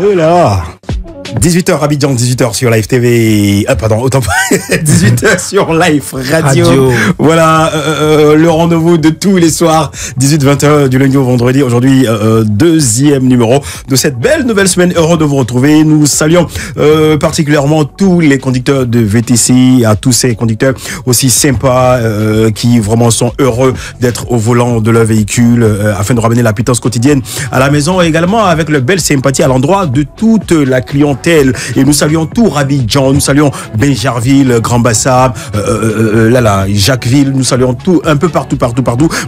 Oh là. 18h Abidjan, 18h sur Live TV. Ah pardon, autant pas. 18h sur Live Radio. Voilà, le rendez-vous de tous les soirs, 18-20h du lundi au vendredi. Aujourd'hui, deuxième numéro de cette belle nouvelle semaine. Heureux de vous retrouver. Nous saluons particulièrement tous les conducteurs de VTC, à tous ces conducteurs aussi sympas qui vraiment sont heureux d'être au volant de leur véhicule afin de ramener la pitance quotidienne à la maison, et également avec le belle sympathie à l'endroit de toute la clientèle. Et nous saluons tout Abidjan, nous saluons Benjarville, Grand Bassam, Jacquesville, nous saluons tout, un peu partout.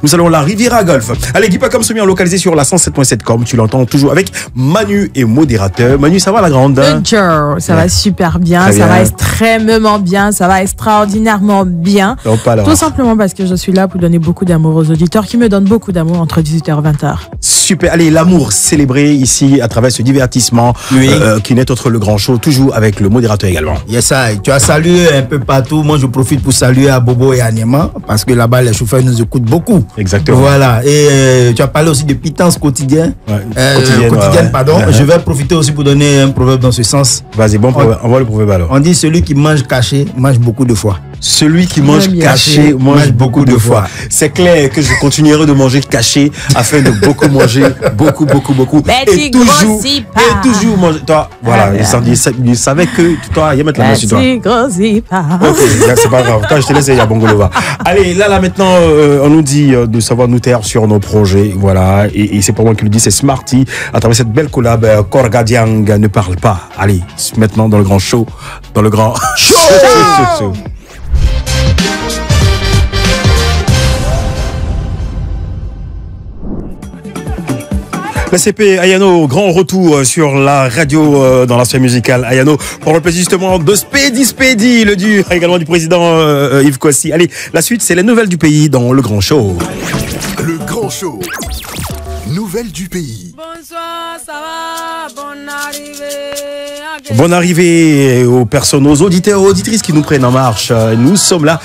Nous saluons la Riviera Golf. Allez, Guy Pacom Sommier localisé sur la 107.7 comme tu l'entends toujours avec Manu et modérateur. Manu, ça va la grande? Ça va super bien, ça va extrêmement bien, ça va extraordinairement bien. Tout simplement parce que je suis là pour donner beaucoup d'amour aux auditeurs qui me donnent beaucoup d'amour entre 18h et 20h. Super, allez, l'amour célébré ici à travers ce divertissement qui n'est autre le grand show, toujours avec le modérateur également. Yes, tu as salué un peu partout. Moi, je profite pour saluer à Bobo et à Niema parce que là-bas, les chauffeurs nous écoutent beaucoup. Exactement. Voilà. Et tu as parlé aussi de pitance quotidienne. Quotidienne, pardon. Je vais profiter aussi pour donner un proverbe dans ce sens. Vas-y, bon proverbe. Envoie le proverbe alors. On dit celui qui mange caché mange beaucoup de fois. Celui qui mange caché mange beaucoup de fois. C'est clair que je continuerai de manger caché afin de beaucoup manger, beaucoup. Mais et toujours manger. Toi, voilà, il savait que toi, il y a mettre la main sur toi. Tu grossis pas. Ok, c'est pas grave. Quand je te laisse, il y a Bongolova. Allez, là maintenant, on nous dit de savoir nous taire sur nos projets, voilà. Et c'est pas moi qui le dis, c'est Smarty à travers cette belle collab. Korgadiang ne parle pas. Allez, maintenant dans le grand show, dans le grand show. CP Ayano, grand retour sur la radio dans la sphère musicale. Ayano, pour le plaisir justement de Spédi, le dur, également du président Yves Kossi. Allez, la suite, c'est les nouvelles du pays dans le grand show. Le grand show. Nouvelles du pays. Bonsoir, ça va, bonne arrivée. Bonne arrivée aux personnes, aux auditeurs, aux auditrices qui nous prennent en marche. Nous sommes là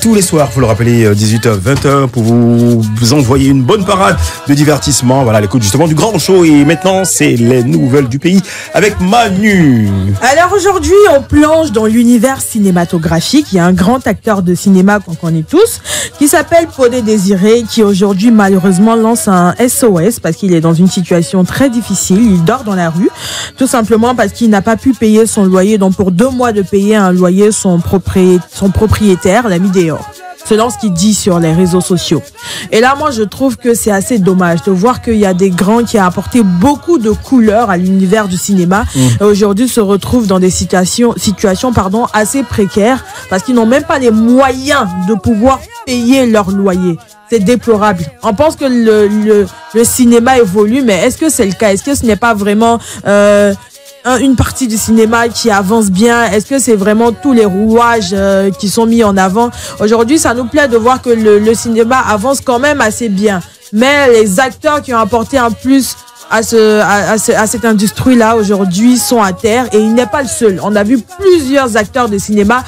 tous les soirs, faut le rappeler, 18h, 20h, pour vous envoyer une bonne parade de divertissement. Voilà, l'écoute justement du grand show. Et maintenant, c'est les nouvelles du pays avec Manu. Alors aujourd'hui, on plonge dans l'univers cinématographique. Il y a un grand acteur de cinéma qu'on connaît tous, qui s'appelle Podé Désiré, qui aujourd'hui malheureusement lance un SOS parce qu'il est dans une situation très difficile. Il dort dans la rue, tout simplement parce qu'il n'a pas pu payer son loyer. Donc pour 2 mois de payer un loyer, son propriétaire l'a mis dehors, selon ce qu'il dit sur les réseaux sociaux. Et là, moi, je trouve que c'est assez dommage de voir qu'il y a des grands qui ont apporté beaucoup de couleurs à l'univers du cinéma et aujourd'hui se retrouvent dans des situations assez précaires parce qu'ils n'ont même pas les moyens de pouvoir payer leur loyer. C'est déplorable. On pense que le cinéma évolue, mais est-ce que c'est le cas? Est-ce que ce n'est pas vraiment une partie du cinéma qui avance bien? Est-ce que c'est vraiment tous les rouages qui sont mis en avant? Aujourd'hui, ça nous plaît de voir que le cinéma avance quand même assez bien. Mais les acteurs qui ont apporté un plus à cette industrie-là aujourd'hui sont à terre, et il n'est pas le seul. On a vu plusieurs acteurs de cinéma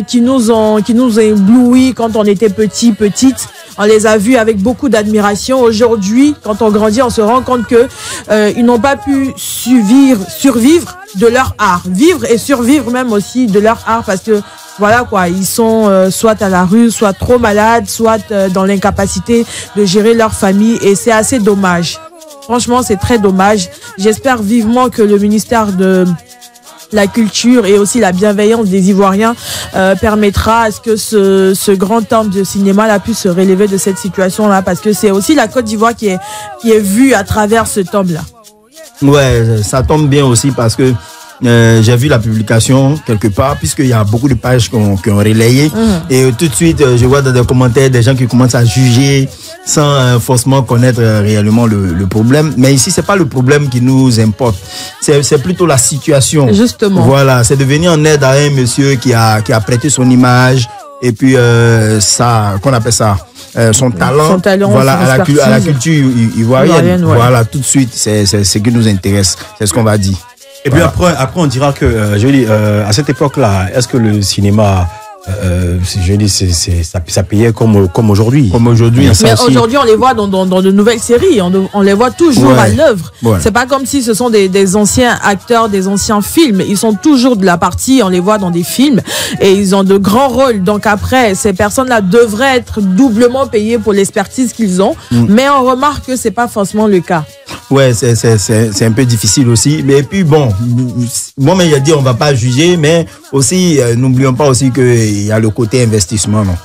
qui nous ont éblouis quand on était petite. On les a vus avec beaucoup d'admiration. Aujourd'hui, quand on grandit, on se rend compte que ils n'ont pas pu survivre de leur art, vivre et survivre même aussi de leur art, parce que voilà quoi, ils sont soit à la rue, soit trop malades, soit dans l'incapacité de gérer leur famille, et c'est assez dommage. Franchement, c'est très dommage. J'espère vivement que le ministère de la culture et aussi la bienveillance des Ivoiriens permettra à ce que ce grand temple de cinéma là puisse se relever de cette situation là, parce que c'est aussi la Côte d'Ivoire qui est vue à travers ce temple là. Ouais, ça tombe bien aussi parce que j'ai vu la publication quelque part, puisqu'il y a beaucoup de pages qui ont relayé. Et tout de suite, je vois dans des commentaires des gens qui commencent à juger sans forcément connaître réellement le problème. Mais ici, c'est pas le problème qui nous importe. C'est plutôt la situation. Justement. Voilà, c'est de venir en aide à un monsieur qui a prêté son image et puis qu'on appelle ça son talent voilà, à la culture ivoirienne. Voilà, tout de suite, c'est ce qui nous intéresse. C'est ce qu'on va dire. Et puis après on dira que, à cette époque-là, est-ce que le cinéma je dis, ça payait comme aujourd'hui. Comme aujourd'hui. Mais aujourd'hui, on les voit dans de nouvelles séries. On les voit toujours à l'œuvre. Ouais. C'est pas comme si ce sont des anciens acteurs, des anciens films. Ils sont toujours de la partie. On les voit dans des films et ils ont de grands rôles. Donc après, ces personnes-là devraient être doublement payées pour l'expertise qu'ils ont. Mais on remarque que c'est pas forcément le cas. Ouais, c'est un peu difficile aussi. Mais puis bon, mais il a dit on va pas juger, mais aussi n'oublions pas aussi qu'il y a le côté investissement, non?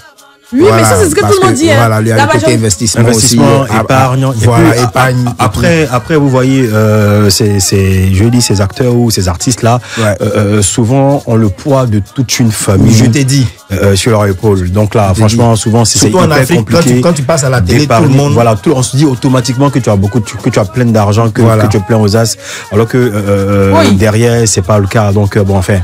Oui, voilà, mais ça c'est ce que tout le monde dit. Voilà, il y a le côté investissement aussi, épargne. Voilà, épargne. Après, vous voyez, ces acteurs ou ces artistes-là, souvent ont le poids de toute une famille. Je t'ai dit. Sur leur épaule. Donc là, franchement, souvent, c'est hyper compliqué. Quand tu passes à la télé, tout le monde. Voilà, on se dit automatiquement que tu as plein d'argent, que tu es plein aux as, alors que derrière, c'est pas le cas. Donc, bon, enfin.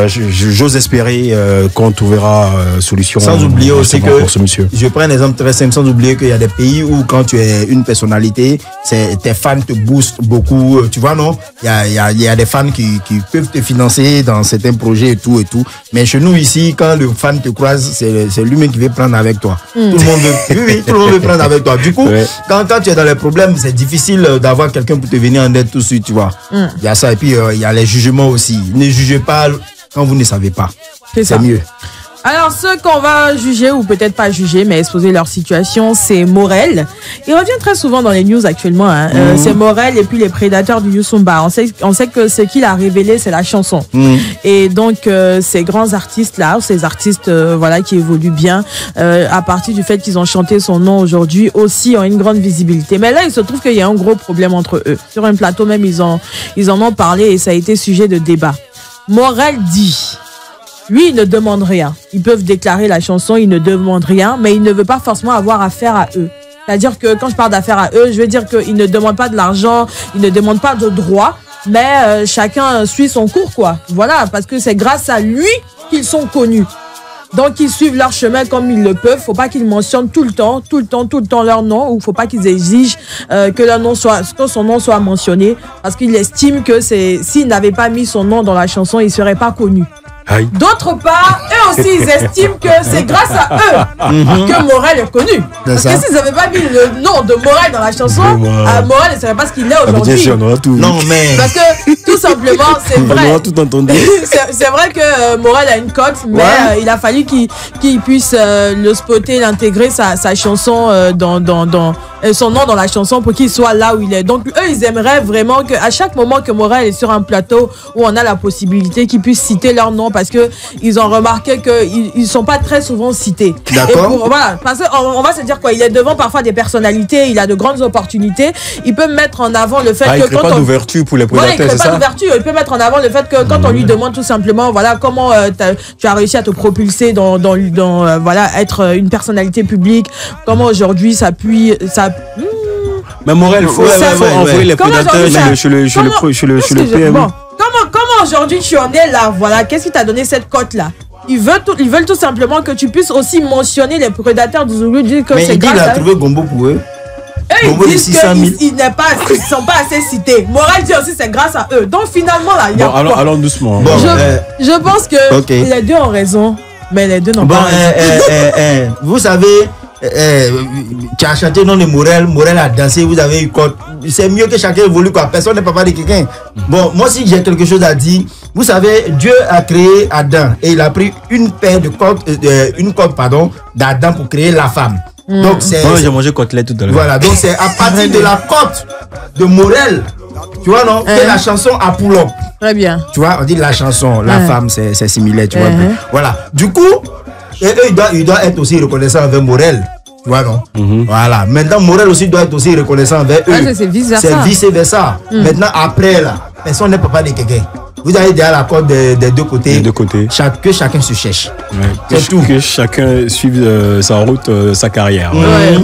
J'ose espérer qu'on trouvera solution. Sans oublier aussi que, pour ce monsieur. Je prends un exemple très simple, sans oublier qu'il y a des pays où quand tu es une personnalité, tes fans te boostent beaucoup, tu vois, non? Il y a des fans qui peuvent te financer dans certains projets et tout. Mais chez nous ici, quand le fan te croise, c'est lui-même qui veut prendre avec toi. Tout le monde veut, tout le monde veut prendre avec toi. Du coup, quand tu es dans les problèmes, c'est difficile d'avoir quelqu'un pour te venir en aide tout de suite, tu vois. Il y a ça. Et puis, il y a les jugements aussi. Ne jugez pas quand vous ne savez pas. C'est mieux. Alors, ceux qu'on va juger, ou peut-être pas juger, mais exposer leur situation, c'est Morel. Il revient très souvent dans les news actuellement. C'est Morel et puis les prédateurs du Youssumba. On sait que ce qu'il a révélé, c'est la chanson. Et donc, ces grands artistes-là, ces artistes qui évoluent bien, à partir du fait qu'ils ont chanté son nom aujourd'hui, aussi ont une grande visibilité. Mais là, il se trouve qu'il y a un gros problème entre eux. Sur un plateau même, ils en ont parlé et ça a été sujet de débat. Morel dit, lui, il ne demande rien. Ils peuvent déclarer la chanson, il ne demande rien, mais il ne veut pas forcément avoir affaire à eux. C'est-à-dire que quand je parle d'affaire à eux, je veux dire qu'ils ne demandent pas de l'argent, ils ne demandent pas de droits, mais chacun suit son cours, quoi. Voilà, parce que c'est grâce à lui qu'ils sont connus. Donc, ils suivent leur chemin comme ils le peuvent. Faut pas qu'ils mentionnent tout le temps leur nom, ou faut pas qu'ils exigent que son nom soit mentionné, parce qu'ils estiment que s'ils n'avaient pas mis son nom dans la chanson, il serait pas connu. D'autre part, eux aussi, ils estiment que c'est grâce à eux que Morel est connu. Parce que s'ils n'avaient pas mis le nom de Morel dans la chanson, Morel ne serait pas ce qu'il est aujourd'hui. Non, mais... Parce que, tout simplement, c'est vrai. On aura tout entendu. C'est vrai que Morel a une cote, mais il a fallu qu'il puisse le spotter, l'intégrer, sa chanson son nom dans la chanson pour qu'il soit là où il est. Donc, eux, ils aimeraient vraiment qu'à chaque moment que Morel est sur un plateau où on a la possibilité qu'ils puissent citer leur nom, parce que ils ont remarqué qu'ils sont pas très souvent cités. D'accord. Voilà, parce qu'on va se dire quoi, il est devant parfois des personnalités, il a de grandes opportunités, il peut mettre en avant le fait que il crée pas d'ouverture pour les prédateurs, il crée pas d'ouverture, il peut mettre en avant le fait que quand on lui demande tout simplement, voilà, comment tu as réussi à te propulser dans être une personnalité publique, comment aujourd'hui ça mais Morel, faut envoyer les prédateurs chez le PM. Bon, comment aujourd'hui tu en es là, voilà, qu'est-ce qui t'a donné cette cote-là? Ils veulent tout simplement que tu puisses aussi mentionner les prédateurs du Zulu, dire que c'est grâce à eux. Mais il a trouvé Gombo pour eux. Eux, ils disent qu'ils ne sont pas assez cités. Morel dit aussi c'est grâce à eux. Donc finalement, là, il y a allons doucement. Bon, je pense que les deux ont raison, mais les deux n'ont pas raison. Vous savez... tu as chanté le nom de Morel a dansé, vous avez eu quoi? C'est mieux que chacun évolue, quoi. Personne n'est papa de quelqu'un. Bon, moi aussi j'ai quelque chose à dire. Vous savez, Dieu a créé Adam et il a pris une côte d'Adam pour créer la femme. Donc j'ai mangé côtelette tout à l'heure. Voilà, donc c'est à partir de la côte de Morel, tu vois, non, que la chanson a pull up. Très bien. Tu vois, on dit la chanson, la femme, c'est similaire, tu vois. Voilà. Du coup, et eux, il doit être aussi reconnaissant avec Morel. Tu vois, non? Voilà. Maintenant, Morel aussi doit être aussi reconnaissant avec eux. C'est vice-versa. C'est vice-versa. Maintenant, après, là, personne n'est papa de quelqu'un. Vous avez déjà l'accord des deux côtés. Des deux côtés. Que chacun se cherche. Que chacun suive sa route, sa carrière.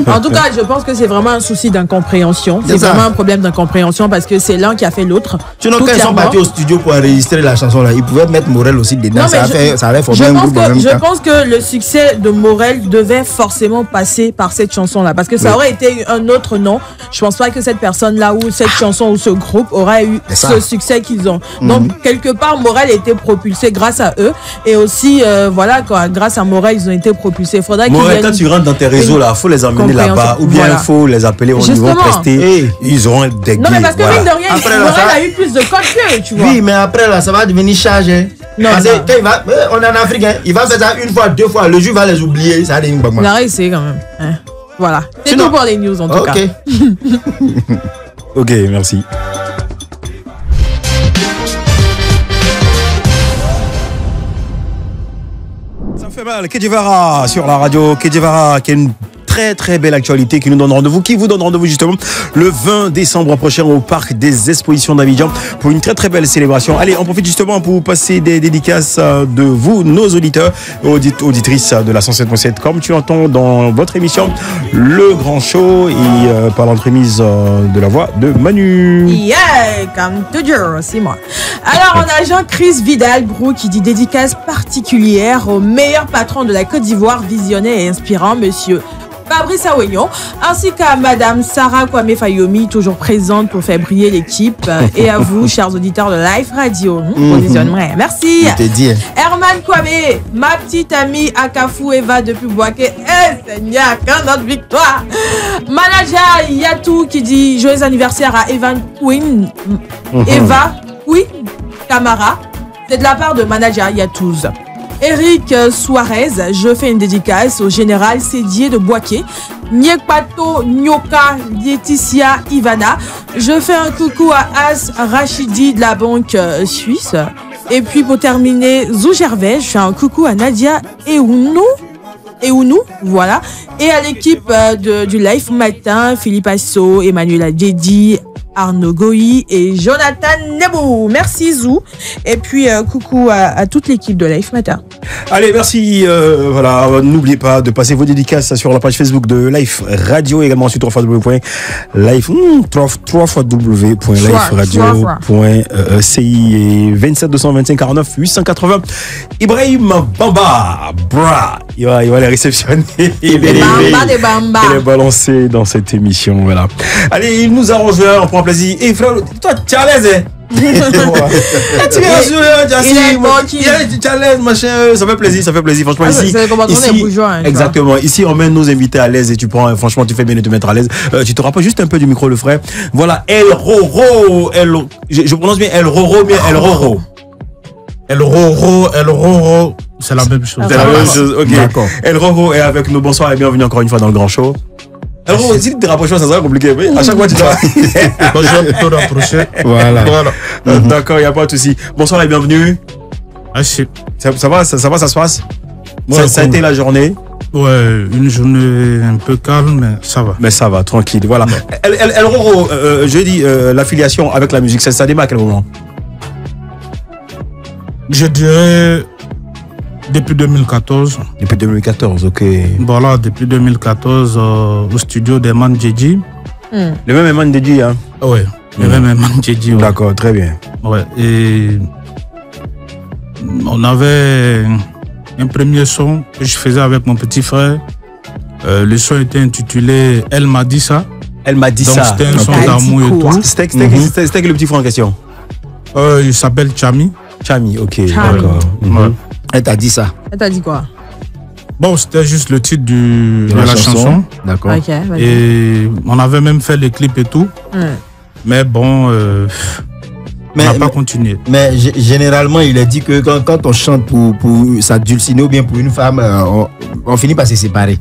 En tout cas, je pense que c'est vraiment un souci d'incompréhension. C'est vraiment un problème d'incompréhension parce que c'est l'un qui a fait l'autre. Sinon, quand ils sont partis au studio pour enregistrer la chanson, là, ils pouvaient mettre Morel aussi dedans. Non, ça allait former un groupe en même temps. Je pense que le succès de Morel devait forcément passer par cette chanson-là. Parce que ça aurait été un autre nom. Je pense pas que cette personne-là ou cette chanson ou ce groupe aurait eu ce succès qu'ils ont. Donc, quelque part, Morel a été propulsé grâce à eux. Et aussi, voilà, grâce à Morel, ils ont été propulsés. Morel, quand tu rentres dans tes réseaux, là, il faut les emmener là-bas. Ou bien il faut les appeler, ils vont prester. Ils auront des non, mais parce que mine de rien, Morel a eu plus de code qu'eux, tu vois. Oui, mais après, là, ça va devenir chargé. Non, parce que quand il va, on est en Afrique, hein, il va faire ça une fois, 2 fois. Le jour, il va les oublier. Ça devient pas mal. La règle, c'est quand même. Hein. Voilà. C'est tout pour les news, en tout cas. Ok, merci. Ça fait mal. Kedjevara sur la radio. Kedjevara qui est une très belle actualité qui nous donne rendez-vous, qui vous donne rendez-vous justement le 20 décembre prochain au parc des expositions d'Abidjan pour une très belle célébration. Allez, on profite justement pour passer des dédicaces de vous, nos auditeurs et auditrices de la 107.7, comme tu entends dans votre émission Le Grand Show et par l'entremise de la voix de Manu. Yeah, comme toujours, c'est moi. Alors, on a Jean-Chris Vidal-Brou qui dit dédicace particulière au meilleur patron de la Côte d'Ivoire, visionnaire et inspirant, monsieur Fabrice Awignon, ainsi qu'à Madame Sarah Kwame Fayomi, toujours présente pour faire briller l'équipe, et à vous, chers auditeurs de Live Radio. Merci. Herman Kwame, ma petite amie Akafou Eva depuis Boaké. Seigneur, quand notre victoire. Manager Yatou qui dit joyeux anniversaire à Evan Queen. Eva Queen Camara. C'est de la part de Manager Yatouz. Eric Suarez, je fais une dédicace au général Sédier de Boaké. Nyekpato Nyoka Laetitia Ivana. Je fais un coucou à As Rachidi de la banque suisse. Et puis pour terminer, Zou Gervais, je fais un coucou à Nadia Eounou, voilà. Et à l'équipe du Live Matin, Philippe Asso, Emmanuel Adjedi, Arnaud Goyi et Jonathan Nebou. Merci Zou. Et puis coucou à toute l'équipe de Live Matin. Allez, merci. Voilà, n'oubliez pas de passer vos dédicaces sur la page Facebook de Live Radio, également sur www.liveradio.ci et 27 225 49 880. Ibrahim Bamba, bra, il va les réceptionner. Il les balancer dans cette émission, voilà. Allez, il nous a rejoint, on prend plaisir. Et frère, toi, tu es à l'aise, hein? Tu es challenge, machin, ça fait plaisir, franchement. Ici, exactement, ici on met nos invités à l'aise et tu prends, franchement, tu fais bien de te mettre à l'aise. Tu te rapproches juste un peu du micro, le frère. Voilà, El Roro, je prononce bien El Roro, bien El Roro. El Roro, c'est la même chose. C'est la même chose, ok. D'accord. El Roro est avec nous, bonsoir et bienvenue encore une fois dans le Grand Show. Alors, si tu te rapproches, ça sera compliqué. Oui, à chaque fois, tu dois. Je vais plutôt rapprocher. Voilà. D'accord, il n'y a pas de souci. Bonsoir et bienvenue. Merci. Ça va, ça se passe? Ouais, ça a été la journée? Ouais, une journée un peu calme, mais ça va. Mais ça va, tranquille. Voilà. El Roro, je dis, l'affiliation avec la musique, ça démarre à quel moment? Je dirais. Depuis 2014. Depuis 2014, ok. Voilà, depuis 2014, au studio d'Eman Djedji. Le même Eman Djedji, hein? Oui, le même Eman Djedji. Ouais. D'accord, très bien. Ouais, et on avait un premier son que je faisais avec mon petit frère. Le son était intitulé Elle m'a dit ça. Elle m'a dit ça. Donc c'était un son d'amour et tout. C'était que le petit frère en question? Il s'appelle Chami. Chami, ok, d'accord. Ouais. Elle t'a dit ça. Elle t'a dit quoi? Bon, c'était juste le titre de la chanson. D'accord. Okay. Et on avait même fait les clips et tout. Mais bon, on n'a pas continué. Mais généralement, il est dit que quand on chante pour s'adulciner ou bien pour une femme, on finit par se séparer.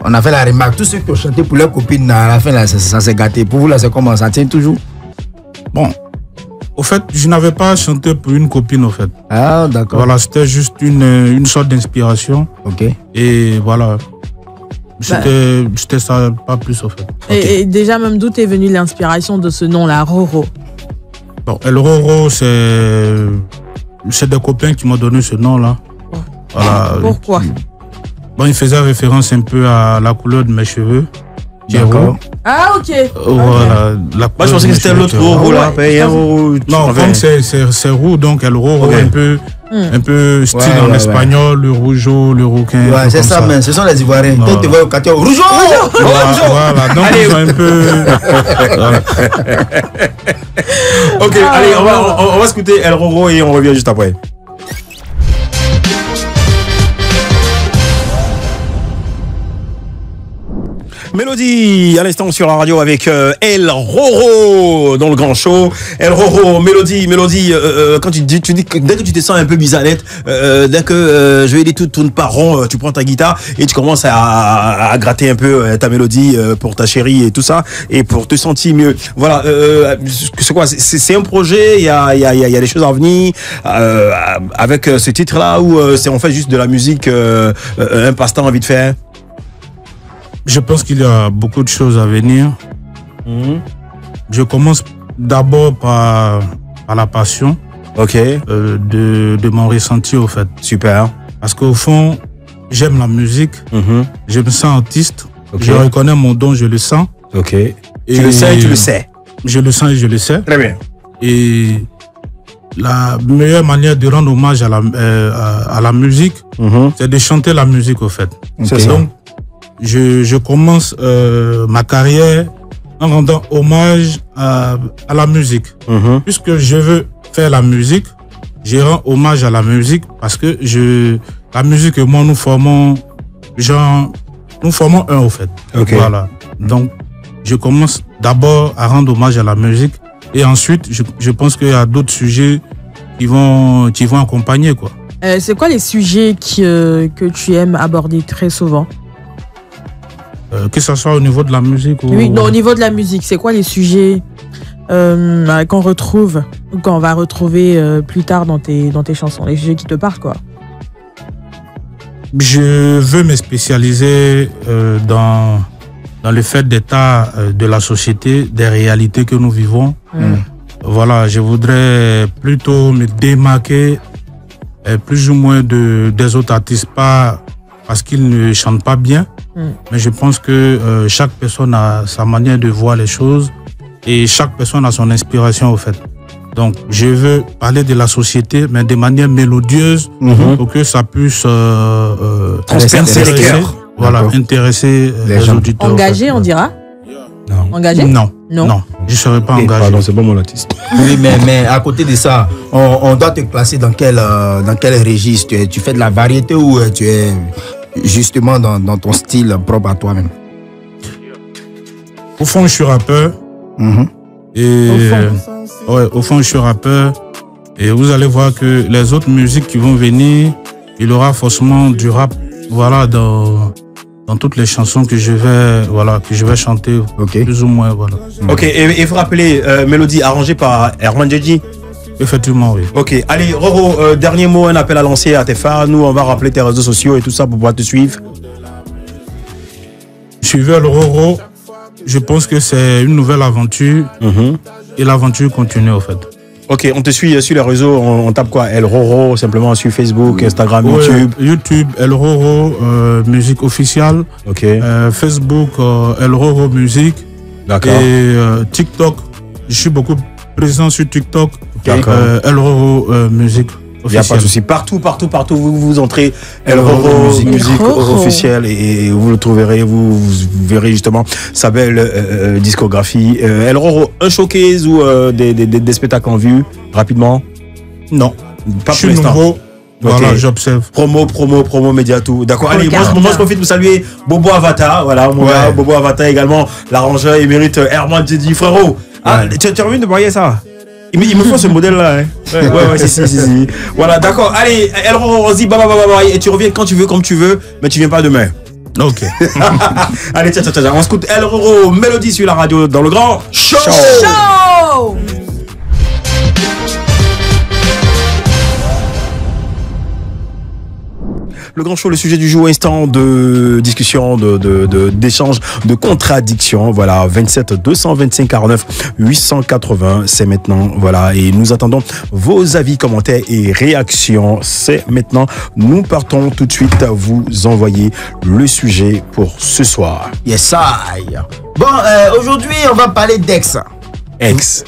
On a fait la remarque. Tous ceux qui ont chanté pour leurs copines, à la fin, là, ça s'est gâté. Pour vous, là, c'est comment? Ça tient toujours? Bon. Au fait, je n'avais pas chanté pour une copine, au fait. Ah, d'accord. Voilà, c'était juste une sorte d'inspiration. Ok. Et voilà. C'était ça, pas plus, au fait. Et déjà, même d'où est venue l'inspiration de ce nom-là, Roro? Bon, El Roro, c'est des copains qui m'ont donné ce nom-là. Voilà. Pourquoi? Bon, il faisait référence un peu à la couleur de mes cheveux. D'accord. Ah, ok. Voilà. Moi, je pensais que c'était l'autre Roro, là. Non, comme c'est roux, donc El Roro, un peu style en espagnol, le rougeau, le rouquin. Ouais, c'est ça, mais ce sont les Ivoiriens. Quand tu vois au quartier, rougeau! Voilà, donc ils ont un peu. Ok, allez, on va écouter El Roro et on revient juste après. Mélodie, à l'instant sur la radio avec El Roro dans le grand show. El Roro, Mélodie, quand tu dis dès que tu te sens un peu bizarrette, dès que je vais dire tout tourne pas rond, tu prends ta guitare et tu commences à gratter un peu ta mélodie pour ta chérie et tout ça et pour te sentir mieux. Voilà, c'est quoi? C'est un projet, il y a des choses à venir avec ce titre-là ou c'est en fait juste de la musique, un passe-temps envie de faire? Je pense qu'il y a beaucoup de choses à venir. Je commence d'abord par la passion de mon ressenti, au fait. Super. Parce qu'au fond, j'aime la musique, je me sens artiste, je reconnais mon don, je le sens. Ok. Et tu le sais et tu le sais. Je le sens et je le sais. Très bien. Et la meilleure manière de rendre hommage à la musique, c'est de chanter la musique, au fait. C'est ça. Donc, je commence ma carrière en rendant hommage à la musique. Puisque je veux faire la musique, je rends hommage à la musique parce que la musique et moi, nous formons un, au fait. Okay. Voilà. Donc, je commence d'abord à rendre hommage à la musique et ensuite, je pense qu'il y a d'autres sujets qui vont accompagner, quoi. C'est quoi les sujets que tu aimes aborder très souvent? Que ce soit au niveau de la musique ou... Oui, non, au niveau de la musique, c'est quoi les sujets qu'on retrouve ou qu'on va retrouver plus tard dans tes chansons, les sujets qui te parlent, quoi? Je veux me spécialiser dans le fait d'état de la société, des réalités que nous vivons. Voilà, je voudrais plutôt me démarquer plus ou moins des autres artistes, pas parce qu'ils ne chantent pas bien, mais je pense que chaque personne a sa manière de voir les choses et chaque personne a son inspiration, au fait. Donc, je veux parler de la société, mais de manière mélodieuse pour que ça puisse transpercer les cœurs. Voilà, intéresser les auditeurs. Engagé, on dira? Non. Engagé? Non, je ne serai pas engagé. Pardon, c'est pas mon artiste. Oui, mais à côté de ça, on doit te classer dans quel registre? Tu fais de la variété ou tu es justement dans ton style propre à toi-même? Au fond, je suis rappeur. Et au fond, je suis rappeur. Et vous allez voir que les autres musiques qui vont venir, il y aura forcément du rap, voilà, dans toutes les chansons que je vais chanter, plus ou moins, voilà. Ok, et il faut rappeler, mélodie arrangée par Herman Djedji. Effectivement, oui. Ok, allez, Roro, dernier mot, un appel à lancer à tes fans. Nous, on va rappeler tes réseaux sociaux et tout ça pour pouvoir te suivre. Suivez le Roro. Je pense que c'est une nouvelle aventure et l'aventure continue, en fait. Ok, on te suit sur les réseaux, on tape quoi? El Roro, simplement sur Facebook, Instagram, YouTube. YouTube, El Roro, musique officielle. Ok. Facebook, El Roro musique. D'accord. Et TikTok, je suis beaucoup présent sur TikTok. D'accord. El Roro musique. Il n'y a pas de souci. Partout, vous entrez El Roro musique officielle et vous le trouverez, vous verrez justement sa belle discographie. El Roro, un showcase ou des spectacles en vue, rapidement? Non. Pas je suis nouveau. Voilà, okay. J'observe. Promo, média, tout. D'accord. Allez, moi je profite pour saluer Bobo Avatar. Voilà, mon gars, Bobo Avatar également, l'arrangeur émérite Herman Djedji, frérot. Ah, tu as envie de voyer ça? Il me faut ce modèle-là. Hein. Ouais, si. Voilà, d'accord. Allez, El Roro, on se dit bye. Et tu reviens quand tu veux, comme tu veux, mais tu viens pas demain. Ok. Allez, tiens. On se écoute El Roro, Mélodie sur la radio dans le grand show. Le grand show, le sujet du jour, instant de discussion, d'échange, de contradiction. Voilà, 27 225 49 880, c'est maintenant. Voilà, et nous attendons vos avis, commentaires et réactions. C'est maintenant. Nous partons tout de suite à vous envoyer le sujet pour ce soir. Yes, I. Bon, aujourd'hui, on va parler d'ex.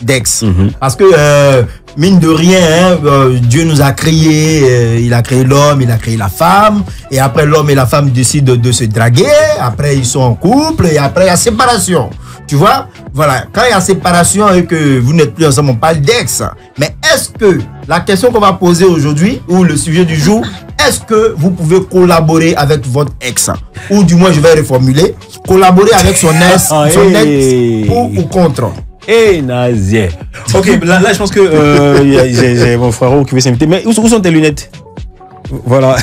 D'ex. Parce que mine de rien, Dieu nous a créé, il a créé l'homme, il a créé la femme, et après l'homme et la femme décident de se draguer, après ils sont en couple, et après il y a séparation. Tu vois, voilà, quand il y a séparation et que vous n'êtes plus ensemble, on parle d'ex. Mais est-ce que la question qu'on va poser aujourd'hui, ou le sujet du jour, est-ce que vous pouvez collaborer avec votre ex? Ou du moins, je vais reformuler, collaborer avec son ex, ou contre? Nazier. Ok, là, je pense que j'ai mon frérot qui veut s'inviter. Mais où sont tes lunettes? Voilà.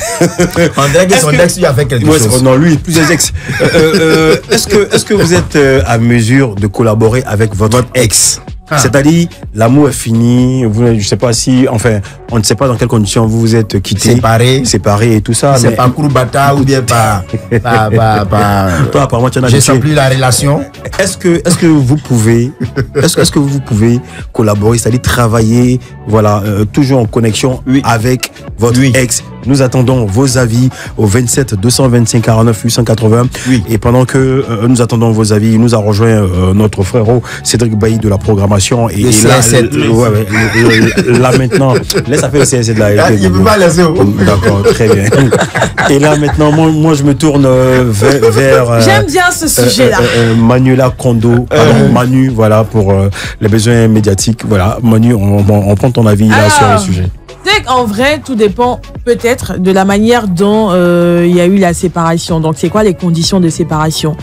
On dirait que son ex lui a fait quelque chose. Non, lui, plusieurs ex. Est-ce que vous êtes à mesure de collaborer avec votre ex? C'est-à-dire, l'amour est fini, je sais pas si, enfin, on ne sait pas dans quelles conditions vous vous êtes quittés. Séparés et tout ça. C'est pas Kouroubata ou bien pas. Toi, apparemment, tu en as je sais plus la relation. Est-ce que vous pouvez collaborer, c'est-à-dire travailler, voilà, toujours en connexion avec votre ex? Nous attendons vos avis au 27 225 49 880. Et pendant que nous attendons vos avis, il nous a rejoint notre frérot Cédric Bailly de la programmation. Et là maintenant, laisse faire le CSC de la. Il ne peut pas laisser. D'accord, très bien. Et là maintenant, moi je me tourne vers. J'aime bien ce sujet-là. Manuela Kondo, Manu, voilà, pour les besoins médiatiques. Voilà, Manu, on prend ton avis là sur le sujet. En vrai, tout dépend peut-être de la manière dont il y a eu la séparation. Donc, c'est quoi les conditions de séparation?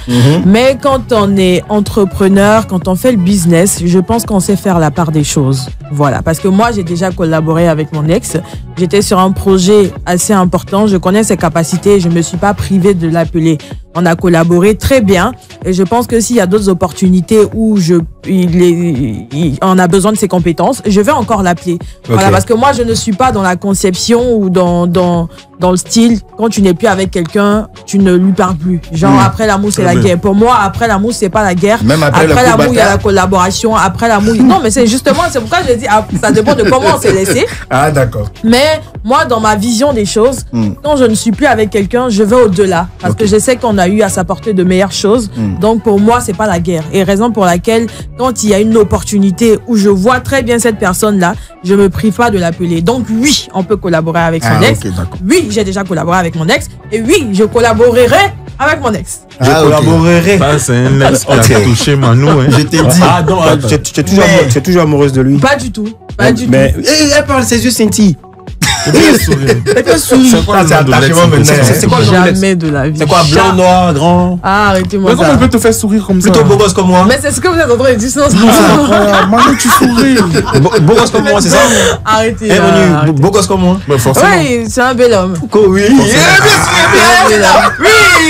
Mais quand on est entrepreneur, quand on fait le business, je pense qu'on sait faire la part des choses. Voilà. Parce que moi, j'ai déjà collaboré avec mon ex. J'étais sur un projet assez important. Je connais ses capacités. Je me suis pas privée de l'appeler. On a collaboré très bien. Et je pense que s'il y a d'autres opportunités où on a besoin de ses compétences, je vais encore l'appeler. Voilà, parce que moi, je ne suis pas dans la conception ou dans le style, quand tu n'es plus avec quelqu'un, tu ne lui parles plus. Genre, après l'amour, c'est la guerre. Pour moi, après l'amour, c'est pas la guerre. Même après l'amour, il y a la collaboration. Après l'amour, non, mais c'est justement, c'est pourquoi je dis, ça dépend de comment on s'est laissé. Ah, d'accord. Mais moi, dans ma vision des choses, quand je ne suis plus avec quelqu'un, je vais au-delà. Parce que je sais qu'on a eu à s'apporter de meilleures choses. Donc, pour moi, c'est pas la guerre. Et raison pour laquelle, quand il y a une opportunité où je vois très bien cette personne-là, je me prive pas de l'appeler. Donc, oui, on peut collaborer avec son ex. Oui, j'ai déjà collaboré avec mon ex. Et oui, je collaborerai avec mon ex. Je collaborerai. Ça, c'est un ex qui a touché Manu. Je t'ai dit. Ah non, tu es toujours amoureuse de lui? Pas du tout. Mais elle parle, ses yeux scintillent. C'est quoi Jamais de la vie. C'est quoi, blanc, noir, grand? Arrêtez-moi ça. Comment on peut te faire sourire comme ça? Plutôt beau gosse comme moi. Mais c'est ce que vous êtes en train de dire. Manu, tu souris. Beau gosse comme moi, c'est ça? Arrêtez. Beau gosse comme moi. Forcément. Oui, c'est un bel homme. Oui.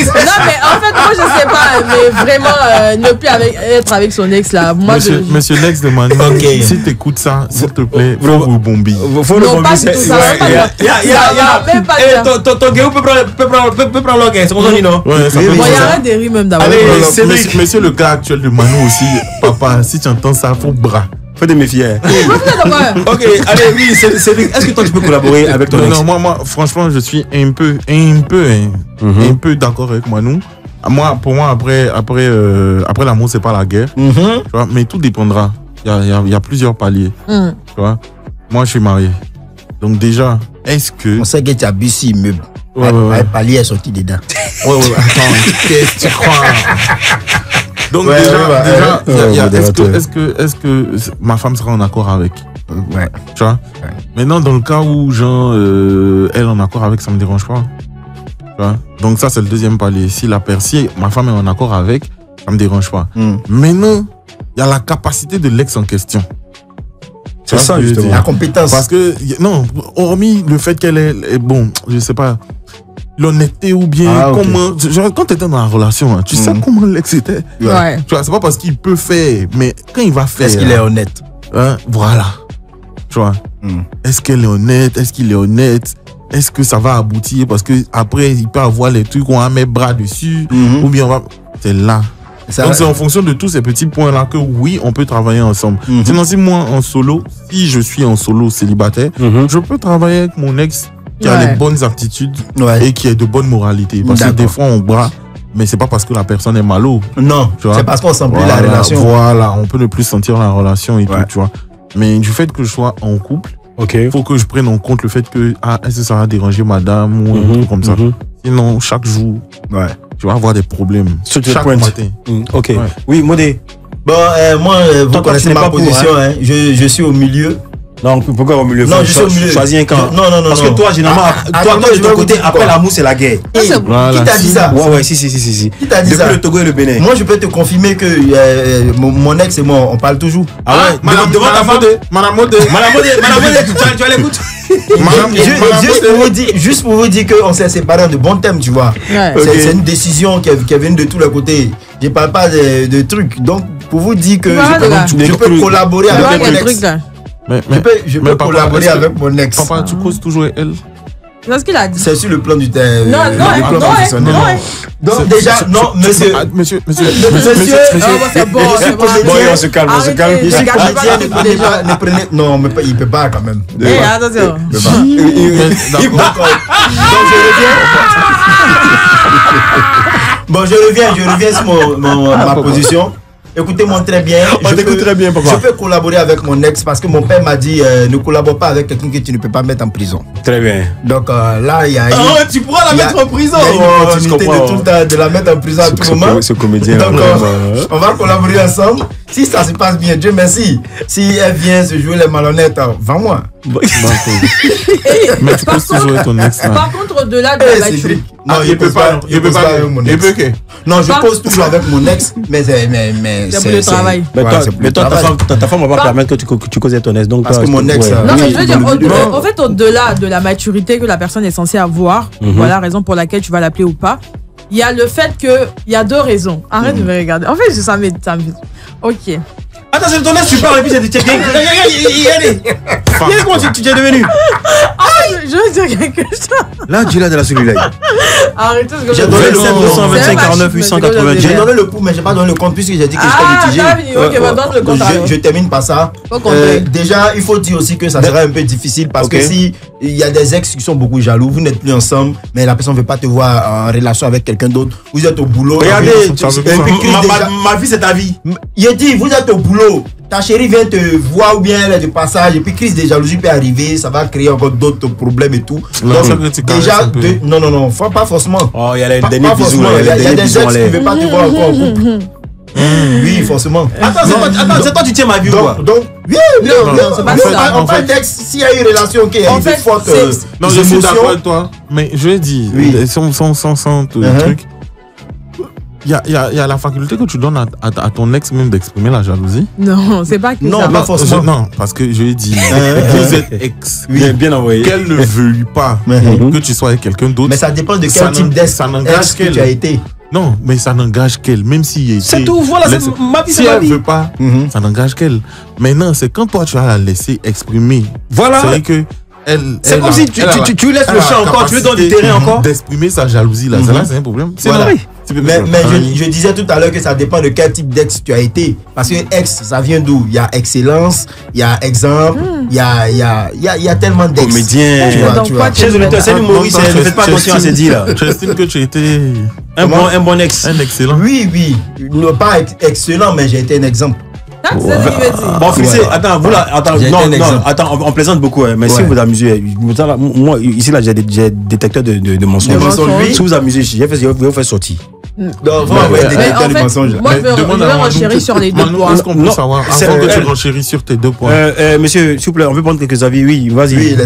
Non, mais en fait, moi, je sais pas, mais vraiment, ne plus être avec son ex là. Moi, Monsieur l'ex de Manu, si t'écoutes ça, s'il te plaît, faut vous bomber. Non, pas du tout ça. Ton gars peut prendre l'orgue, c'est comme ça, non? Ouais, ça peut il y a des rimes même d'abord. Monsieur le gars actuel de Manu aussi, papa, si tu entends ça, faut bras. Faut te méfier. Ok, allez, oui, Cédric, est-ce que toi tu peux collaborer avec ton ex? Non, moi, franchement, je suis un peu d'accord avec Manu. Pour moi, après l'amour, c'est pas la guerre. Tu vois, mais tout dépendra. Il y a plusieurs paliers. Tu vois, moi, je suis marié. Donc déjà, est-ce que... On sait que tu as bu si immeuble. Le palier est sorti dedans. Attends, qu'est-ce que tu crois? Donc déjà, est-ce que ma femme sera en accord avec? Tu vois? Maintenant, dans le cas où genre, elle est en accord avec, ça me dérange pas. Tu vois? Donc ça, c'est le deuxième palier. Si ma femme est en accord avec, ça me dérange pas. Maintenant, il y a la capacité de l'ex en question. C'est ça, justement. La compétence. Parce que, non, hormis le fait qu'elle est bon, je sais pas, l'honnêteté ou bien comment. Genre, quand tu étais dans la relation, hein, tu sais comment l'ex était. Ouais. Tu vois, c'est pas parce qu'il peut faire, mais quand il va faire. Est-ce qu'il est honnête? Voilà. Tu vois. Est-ce qu'elle est honnête? Est-ce qu'il est honnête? Est-ce que ça va aboutir? Parce que après, il peut avoir les trucs où on va mettre bras dessus. Ou bien on va. C'est là. Donc c'est en fonction de tous ces petits points-là que oui, on peut travailler ensemble. Sinon, si moi si je suis en solo célibataire, je peux travailler avec mon ex qui a les bonnes aptitudes et qui a de bonne moralité. Parce que des fois, on bras, mais c'est pas parce que la personne est malo. Non, c'est parce qu'on sent plus la relation. Voilà, on peut ne plus sentir la relation et tout, tu vois. Mais du fait que je sois en couple, il faut que je prenne en compte le fait que, est-ce que ça va déranger madame ou un truc comme ça. Sinon, chaque jour, tu vas avoir des problèmes. Chaque matin. Ok. Oui, Modé. Bon, moi, vous connaissez ma position. Hein. Je suis au milieu. Non, pourquoi au milieu? Non, je suis au milieu. Choisis un camp. Non. Parce que toi, généralement, toi de ton côté, après l'amour, c'est la guerre. Voilà. Qui t'a dit ça? Ouais, si. Qui t'a dit ça? Depuis le Togo et le Bénin. Moi, je peux te confirmer que mon ex et moi, on parle toujours. Ah ouais? Devant ta femme. Madame Mode, tu as l'écoute? Juste pour vous dire qu'on s'est séparés de bons thèmes, tu vois. Ouais. C'est une décision qui vient de tous les côtés. Je parle pas de trucs. Donc, pour vous dire que je peux collaborer avec mon ex. Je peux collaborer avec mon ex. Papa, tu causes toujours avec elle? C'est ce qu'il a dit. C'est sur le plan du terrain. Non. Donc déjà, non, monsieur. C'est bon. On se calme. Je suis comédien, ne prenez. Non, mais il peut pas quand même. Attention. Bon, je reviens sur ma position. Écoutez-moi très bien. On t'écoute très bien, papa. Je peux collaborer avec mon ex parce que mon père m'a dit ne collabore pas avec quelqu'un que tu ne peux pas mettre en prison. Très bien. Donc là, il y a. Tu pourras la mettre en prison. Il y a une opportunité de la mettre en prison à tout moment. Ce comédien. Donc on va collaborer ensemble. Si ça se passe bien, Dieu merci. Si elle vient se jouer les malhonnêtes, vends-moi. Mais tu peux toujours être ton ex. Par contre, au-delà de la maturité. Non, il peut pas. Il peut pas avec mon ex. Non, je pose toujours avec mon ex, mais c'est pour le travail. Mais toi, ta femme va pas permettre que tu causes ton ex. Donc parce que mon ex. Non, mais je veux dire, en fait, au-delà de la maturité que la personne est censée avoir, voilà la raison pour laquelle tu vas l'appeler ou pas. Il y a le fait que il y a deux raisons. Arrête de me regarder. En fait, ça m'est. Ok. Attends, c'est ton ex, tu parles et puis c'est allez. Comment tu es devenu? Je veux dire quelque chose. Là, dis-là de la cellule-là. Arrêtez ce que j'ai donné le 225 49 880. J'ai donné le pouls, mais j'ai pas donné le compte puisque j'ai dit que je t'ai mitigé. Ok, bah donne le compte. Je termine par ça. Déjà, il faut dire aussi que ça sera un peu difficile parce que si il y a des ex qui sont beaucoup jaloux, vous n'êtes plus ensemble, mais la personne ne veut pas te voir en relation avec quelqu'un d'autre. Vous êtes au boulot. Regardez, ma vie, c'est ta vie. Il dit, vous êtes au boulot. Ta chérie vient te voir ou bien elle est de passage et puis crise de jalousie peut arriver, ça va créer encore d'autres problèmes et tout. Donc, déjà, non, pas forcément. Oh, il y a les derniers bisous. Il y a des ex qui ne veulent pas te voir encore en couple. Oui, forcément. Attends, c'est toi tu tiens ma vie ou quoi? Donc, oui, c'est pas ça. En fait, s'il y a une relation qui est forte, non, je suis d'accord avec toi, mais je vais dire, sans truc. Il y a la faculté que tu donnes à ton ex même d'exprimer la jalousie. Non, c'est pas que ça. Non, pas forcément. Non, parce que je vais dire, vous êtes ex. Oui, bien envoyé. Qu'elle ne veuille pas que tu sois avec quelqu'un d'autre. Mais ça dépend de quel type d'ex que tu as été. Non, mais ça n'engage qu'elle, même si c'est tout, voilà, ma vie, c'est ma vie. Si elle veut pas, ça n'engage qu'elle. Maintenant, c'est quand toi tu vas la laisser exprimer. Voilà. C'est vrai que c'est comme si tu laisses le champ encore, tu lui donnes du terrain encore. D'exprimer sa jalousie là, c'est un problème. C'est vrai. Mais je disais tout à l'heure que ça dépend de quel type d'ex tu as été. Parce que ex, ça vient d'où? Il y a excellence, il y a exemple, il y a tellement d'ex. Comédien. Tu vois. Chez auditeurs, c'est Maurice, ne faites pas attention à ce dit là. Tu estimes que tu étais un bon ex. Un excellent. Oui. Non, pas excellent, mais j'ai été un exemple. Bon, Félicé, attends, on plaisante beaucoup, mais si vous vous amusez, moi, ici, là, j'ai des détecteurs de mensonges. Si vous amusez, je vais vous faire sortir. Non, des détecteurs de mensonges. Moi, je vais renchérir sur les 2 points. Est-ce qu'on peut savoir, avant que tu renchéris sur tes 2 points? Monsieur, s'il vous plaît, on peut prendre quelques avis. Oui, vas-y.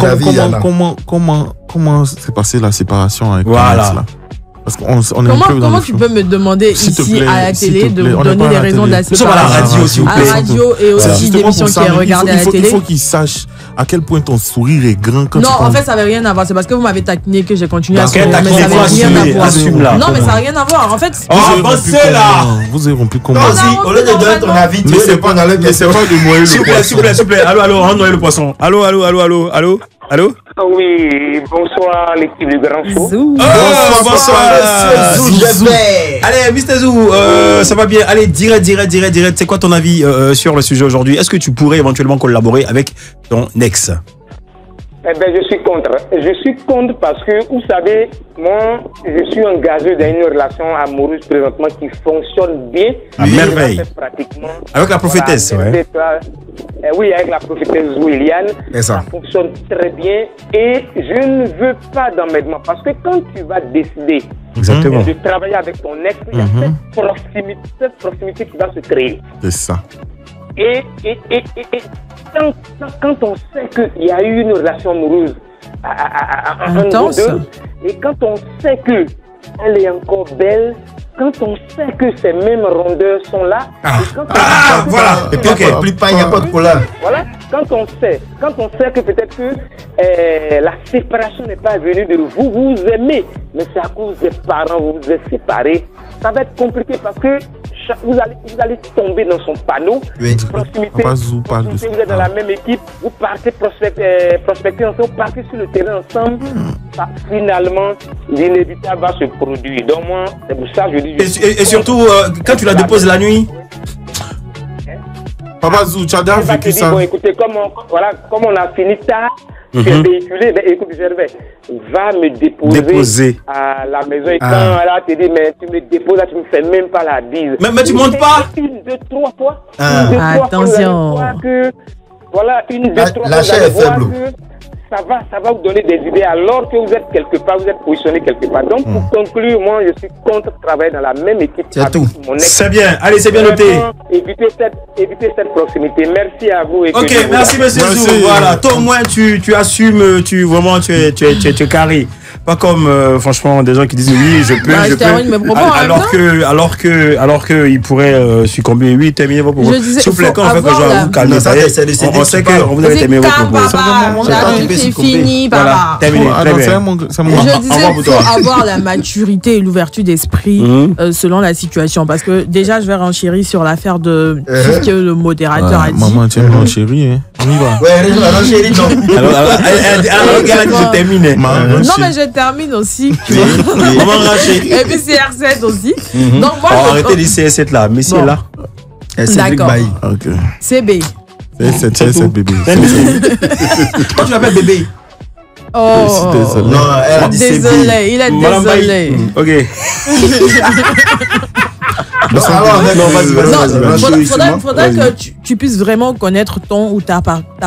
Comment s'est passée la séparation avec ton ex là? Parce qu'on est comment tu peux me demander ici à la télé de me donner les raisons de la séparation? Nous sommes à la radio, s'il vous plaît. À la radio et aussi d'émissions qui est regardée à la télé. Il faut qu'il sache à quel point ton sourire est grand quand tu parles. Non, en fait, ça n'avait rien à voir. C'est parce que vous m'avez taquiné que j'ai continué à sourire. Mais ça n'avait rien à voir. Non, mais ça n'a rien à voir. En fait, vous avez rompu comment? Au lieu de donner ton avis, tu veux pas dans le question. S'il vous plaît. Allô, on noie le poisson. Allô? Oui, bonsoir l'équipe du Grand Show. Bonsoir. Allez, Mr. Zou, ça va bien. Allez, direct. C'est quoi ton avis sur le sujet aujourd'hui? Est-ce que tu pourrais éventuellement collaborer avec ton ex? Eh bien, je suis contre. Je suis contre parce que, vous savez, moi, je suis engagé dans une relation amoureuse présentement qui fonctionne bien. À merveille. Pratiquement. Avec la prophétesse, ouais. Oui, avec la prophétesse Williane. Ça fonctionne très bien. Et je ne veux pas d'emmêlement parce que quand tu vas décider de travailler avec ton ex, il y a cette proximité qui va se créer. C'est ça. Et quand on sait qu'il y a eu une relation amoureuse intense, et quand on sait qu'elle est encore belle, quand on sait que ces mêmes rondeurs sont là, voilà, et puis plus pas, il n'y a pas de colère. Voilà, quand on sait que peut-être que la séparation n'est pas venue de vous, vous aimez, mais c'est à cause des parents, vous vous êtes séparés, ça va être compliqué parce que vous allez tomber dans son panneau. Oui. Proximité, vous êtes dans la même équipe, vous partez prospecter ensemble, vous partez sur le terrain ensemble. Ça, finalement, l'inévitable va se produire. Donc moi, c'est pour ça que je dis... Et surtout, quand tu la déposes la nuit. Papa Zou, tu as déjà vécu ça? Bon, écoutez, comme on a fini tard, tu es véhiculé, ben, écoute, Gervais, va me déposer à la maison. Et quand elle te dit, mais tu me déposes, là, tu me fais même pas la bise. Mais tu montes pas? Une, deux, trois fois. Attention. Voilà, une, deux, trois fois. La chair est faible. Ça va vous donner des idées alors que vous êtes quelque part, vous êtes positionné quelque part. Donc, pour conclure, moi, je suis contre travailler dans la même équipe avec tout. mon ex. C'est bien, allez, c'est bien noté. Évitez cette proximité. Merci à vous. Ok, merci, monsieur Zou. Voilà, toi, au moins, tu assumes, tu es carré. Pas comme, franchement, des gens qui disent oui, je peux. Alors que ils pourraient succomber. Oui, terminez vos propos. S'il vous plaît, quand on fait que je vais vous calmer, on sait qu'on vous avez terminé vos propos. C'est fini, papa. Terminé. Je disais qu'il faut avoir la maturité et l'ouverture d'esprit selon la situation. Parce que déjà, je vais renchérir sur l'affaire de ce que le modérateur a dit. Maman, tu es renchérie, hein. On y va. Ouais, renchérie, non. Alors, elle a dit je termine. Non, mais je termine aussi. Et puis CR7 aussi. Donc moi, arrêtez les CS7 là, mais c'est là. D'accord. CB. C'est bébé. Quand tu l'appelles bébé. Oh, non, elle a dit désolé, il est désolé. Ok. Faudrait que tu puisses vraiment connaître ton ou ta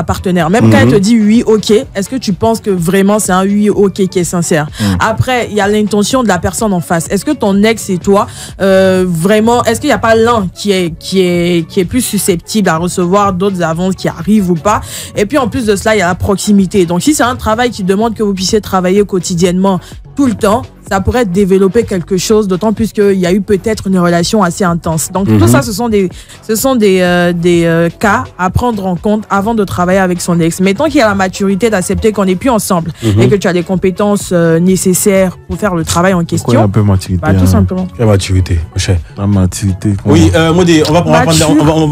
partenaire. Même quand elle te dit oui, ok, est-ce que tu penses que vraiment c'est un oui, ok qui est sincère? Après, il y a l'intention de la personne en face. Est-ce que ton ex et toi, vraiment, est-ce qu'il n'y a pas l'un qui est plus susceptible à recevoir d'autres avances qui arrivent ou pas? Et puis en plus de cela, il y a la proximité. Donc si c'est un travail qui demande que vous puissiez travailler quotidiennement, tout le temps, ça pourrait développer quelque chose, d'autant plus qu'il y a eu peut-être une relation assez intense. Donc tout ça, ce sont des cas à prendre en compte avant de travailler avec son ex. Mais tant qu'il y a la maturité d'accepter qu'on n'est plus ensemble et que tu as les compétences nécessaires pour faire le travail en question. Pourquoi un peu maturité? Tout simplement. La maturité, mon cher. La maturité. Oui, Modé, on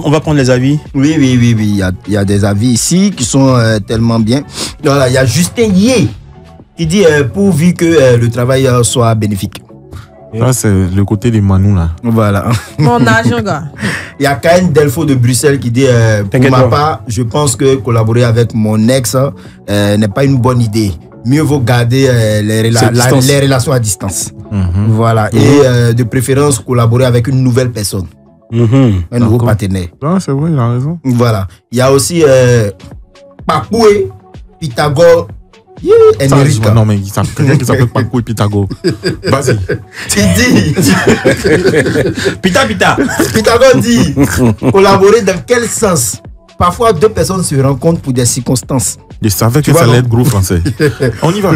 va prendre les avis. Oui. Il y a des avis ici qui sont tellement bien. Voilà, il y a Justin Yé qui dit pourvu que le travail soit bénéfique. Ça, c'est le côté des Manou, là. Voilà. Mon argent, gars. Il y a Caen Delfo de Bruxelles qui dit pour ma part, je pense que collaborer avec mon ex n'est pas une bonne idée. Mieux vaut garder les relations à distance. Voilà. Et de préférence, collaborer avec une nouvelle personne. Un nouveau partenaire. Ah, c'est vrai, il a raison. Voilà. Il y a aussi Papoué, Pythagore. Non, mais quelqu'un qui s'appelle Paco et Pythagore. Vas-y. Tu dis. Pythagore dit collaborer dans quel sens? Parfois, deux personnes se rencontrent pour des circonstances. Je savais que ça allait être gros français. On y va.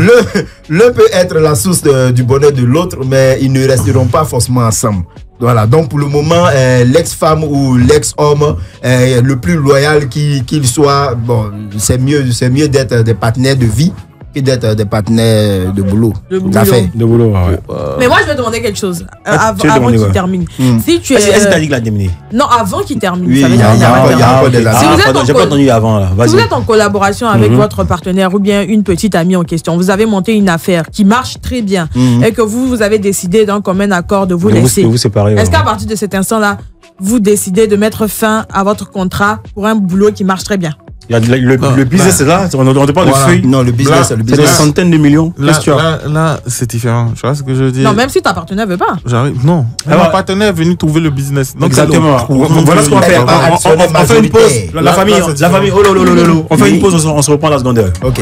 L'un peut être la source du bonheur de l'autre, mais ils ne resteront pas forcément ensemble. Voilà, donc pour le moment, l'ex-femme ou l'ex-homme, le plus loyal qu'il soit, bon, c'est mieux d'être des partenaires de vie que d'être des partenaires de boulot. De boulot, ouais. Mais moi, je vais demander quelque chose avant qu'il termine. Si tu es. Est-ce que tu as dit qu'il a terminé? Non, avant qu'il termine. Oui, il y a encore des avis. J'ai pas entendu avant, là. Si vous êtes en collaboration avec votre partenaire ou bien une petite amie en question, vous avez monté une affaire qui marche très bien et que vous avez décidé d'un commun accord de vous laisser. Vous séparez. Est-ce qu'à partir de cet instant-là, vous décidez de mettre fin à votre contrat pour un boulot qui marche très bien? Il y a le business, c'est là. On te parle de feuilles. Non, le business, c'est des centaines de millions. Là, c'est différent. Tu vois ce que je veux dire? Non, même si ta partenaire veut pas. J'arrive. Non. Ma partenaire est venue trouver le business. Donc, exactement. Voilà ce qu'on fait. On fait une pause. La famille. Oh lolo. On fait une pause. On se reprend la seconde heure. Ok.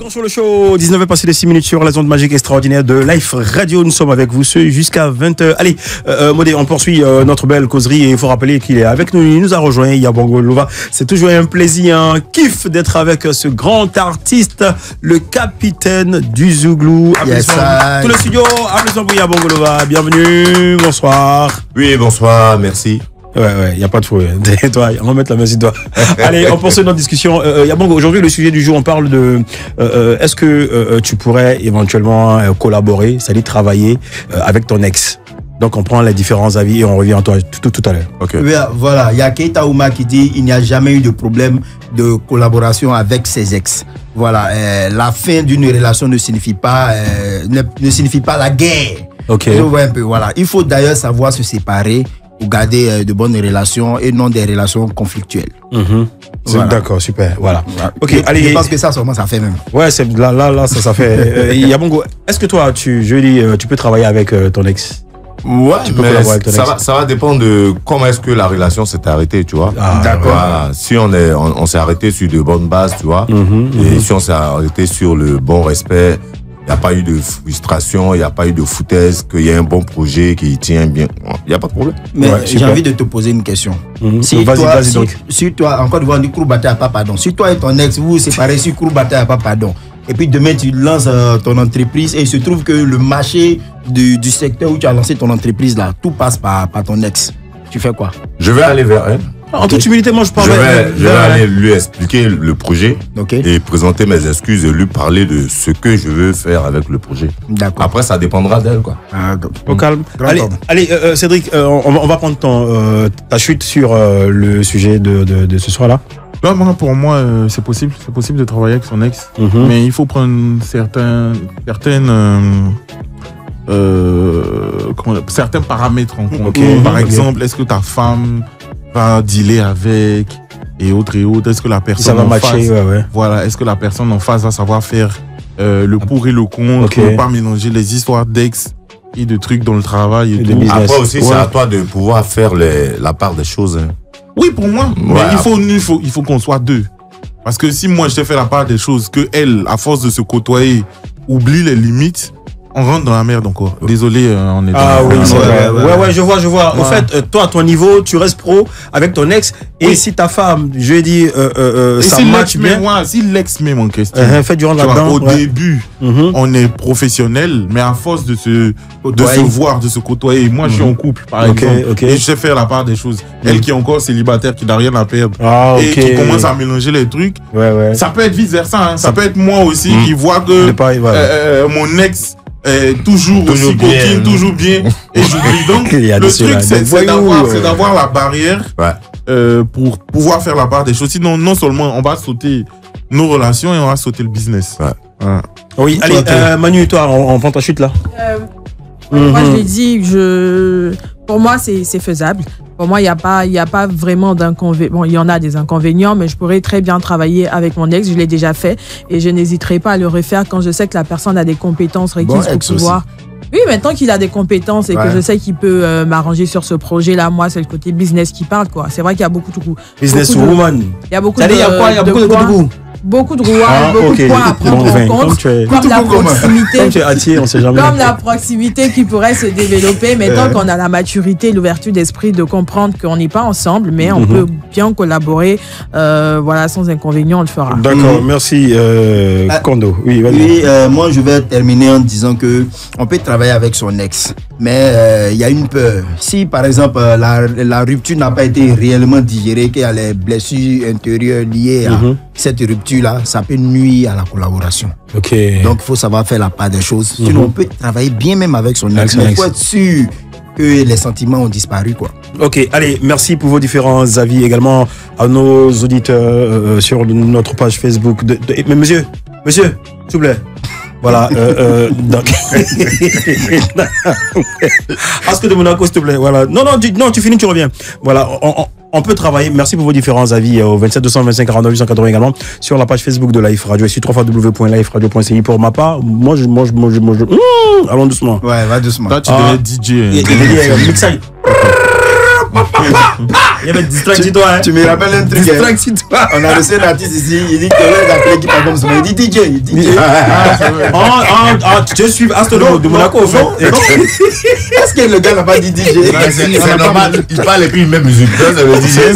Sur le show, 19h passé les 6 minutes sur la zone magique extraordinaire de Life Radio. Nous sommes avec vous jusqu'à 20h. Allez, Modé, on poursuit notre belle causerie et il faut rappeler qu'il est avec nous. Il nous a rejoint, Yabongo Lova. C'est toujours un plaisir, un kiff d'être avec ce grand artiste, le capitaine du Zouglou. Tout le studio, applaudissements pour Yabongo Lova. Bienvenue, bonsoir. Oui, bonsoir, merci. Ouais, y a pas de fou. Toi, on va mettre la main sur toi. Allez, on poursuit notre discussion. Yabongo, aujourd'hui, le sujet du jour, on parle de est-ce que tu pourrais éventuellement collaborer, c'est-à-dire travailler avec ton ex. Donc, on prend les différents avis et on revient à toi tout à l'heure. Okay. Voilà, il y a Keita Ouma qui dit il n'y a jamais eu de problème de collaboration avec ses ex. Voilà, la fin d'une relation ne signifie pas la guerre. Ok. Je vois un peu, voilà. Il faut d'ailleurs savoir se séparer pour garder de bonnes relations et non des relations conflictuelles. Voilà. D'accord, super. Voilà. Ok, allez. Je pense que ça fait même. Ouais, c'est là, ça fait. Yabongo, est-ce que toi, tu peux travailler avec ton ex? Ouais, mais ça va dépendre de comment est-ce que la relation s'est arrêtée, tu vois. D'accord. Voilà. Si on s'est arrêté sur de bonnes bases, tu vois, et si on s'est arrêté sur le bon respect, il n'y a pas eu de frustration, il n'y a pas eu de foutaise, qu'il y ait un bon projet qui tient bien. Il n'y a pas de problème. Mais j'ai envie de te poser une question. Si toi, encore une fois, on dit Kourbata n'a pas pardon. Si toi et ton ex, vous vous séparez sur Kourbata n'a pas pardon, et puis demain tu lances ton entreprise et il se trouve que le marché du secteur où tu as lancé ton entreprise, là, tout passe par ton ex, tu fais quoi? Je vais aller vers elle. En toute humilité, moi je parle. Je vais aller lui expliquer le projet et présenter mes excuses et lui parler de ce que je veux faire avec le projet. D'accord. Après, ça dépendra d'elle, quoi. Au calme. Allez, Cédric, on va prendre ta chute sur le sujet de ce soir-là. Là, pour moi, c'est possible de travailler avec son ex, mais il faut prendre certains paramètres en compte. Par exemple, est-ce que ta femme va dealer avec et autres. Est-ce que la personne en face, voilà, est-ce que la personne en face va savoir faire le pour et le contre, ne pas mélanger les histoires d'ex et de trucs dans le travail et tout. Après aussi, c'est à toi de pouvoir faire la part des choses. Hein. Oui, pour moi. Ouais, mais il faut qu'on soit deux. Parce que si moi je te fais la part des choses, que elle, à force de se côtoyer, oublie les limites, on rentre dans la merde encore. Désolé, on est dans la merde. C'est vrai. Ouais, je vois. Ouais. En fait, toi, à ton niveau, tu restes pro avec ton ex. Et si ta femme, je lui dis, ça si match bien. Si l'ex met en question. Fait durant là-dedans. Au début, on est professionnel, mais à force de se voir, de se côtoyer. Moi, je suis en couple, par exemple. Et je sais faire la part des choses. Elle qui est encore célibataire, qui n'a rien à perdre. Et qui commence à mélanger les trucs. Ça peut être vice versa. Ça peut être moi aussi qui vois que mon ex toujours aussi coquine, toujours bien, et j'oublie. Donc le truc c'est d'avoir la barrière pour pouvoir faire la part des choses. Sinon, non seulement on va sauter nos relations et on va sauter le business. Oui, allez, Manu, toi, on prend ta chute là. Moi, je l'ai dit, pour moi, c'est faisable. Pour moi, il n'y a pas vraiment d'inconvénients. Bon, il y en a des inconvénients, mais je pourrais très bien travailler avec mon ex. Je l'ai déjà fait et je n'hésiterai pas à le refaire quand je sais que la personne a des compétences requises pour pouvoir. Oui, maintenant qu'il a des compétences et que je sais qu'il peut m'arranger sur ce projet-là, moi, c'est le côté business qui parle, quoi. C'est vrai qu'il y a beaucoup de Businesswoman. Il y a beaucoup de. Il y a beaucoup de goût. Beaucoup de rouages, beaucoup de points à prendre en compte, comme la proximité, comme la proximité qui pourrait se développer, mais tant qu'on a la maturité, l'ouverture d'esprit de comprendre qu'on n'est pas ensemble, mais on peut bien collaborer, voilà, sans inconvénient, on le fera. D'accord, merci Kondo. Oui, moi je vais terminer en disant que on peut travailler avec son ex, mais il y a une peur. Si par exemple la rupture n'a pas été réellement digérée, qu'il y a les blessures intérieures liées à cette rupture-là, ça peut nuire à la collaboration. Donc, il faut savoir faire la part des choses. Sinon, on peut travailler bien même avec son ex, mais il faut être sûr que les sentiments ont disparu, quoi. Ok, allez, merci pour vos différents avis également à nos auditeurs sur notre page Facebook. Mais monsieur, s'il vous plaît. Voilà. Donc... Asque de Monaco, s'il te plaît. Voilà. Non, tu finis, tu reviens. Voilà. On peut travailler. Merci pour vos différents avis au 27 225 49 880 également sur la page Facebook de Life Radio. Et sur www.liferadio.ci. Pour ma part, moi je allons doucement. Ouais, va doucement. Toi, tu devais être DJ. Il y avait Distract-toi, hein. Tu me rappelles un truc. Distract-toi. On a reçu un artiste ici, il dit que les appelés qui parlent comme ça, il dit DJ. Je suis Astro de Monaco au fond. Est-ce que le gars n'a pas dit DJ? C'est normal, il parle et puis même musique.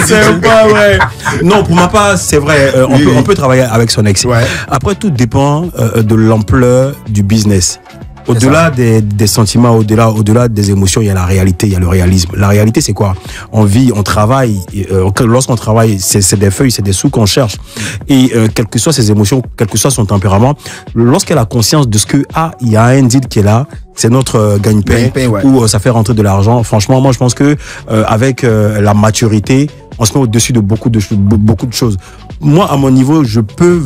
C'est pas vrai. Non, pour ma part, c'est vrai, on peut travailler avec son ex. Après, tout dépend de l'ampleur du business. Au-delà des sentiments, au-delà des émotions, il y a la réalité, il y a le réalisme. La réalité, c'est quoi? On vit, on travaille. Lorsqu'on travaille, c'est des feuilles, c'est des sous qu'on cherche. Et quelles que soient ses émotions, quel que soit son tempérament, lorsqu'elle a conscience de ce que il y a un deal qui est là, c'est notre gagne-pain où ça fait rentrer de l'argent. Franchement, moi, je pense que avec la maturité, on se met au-dessus de beaucoup de choses. Moi, à mon niveau, je peux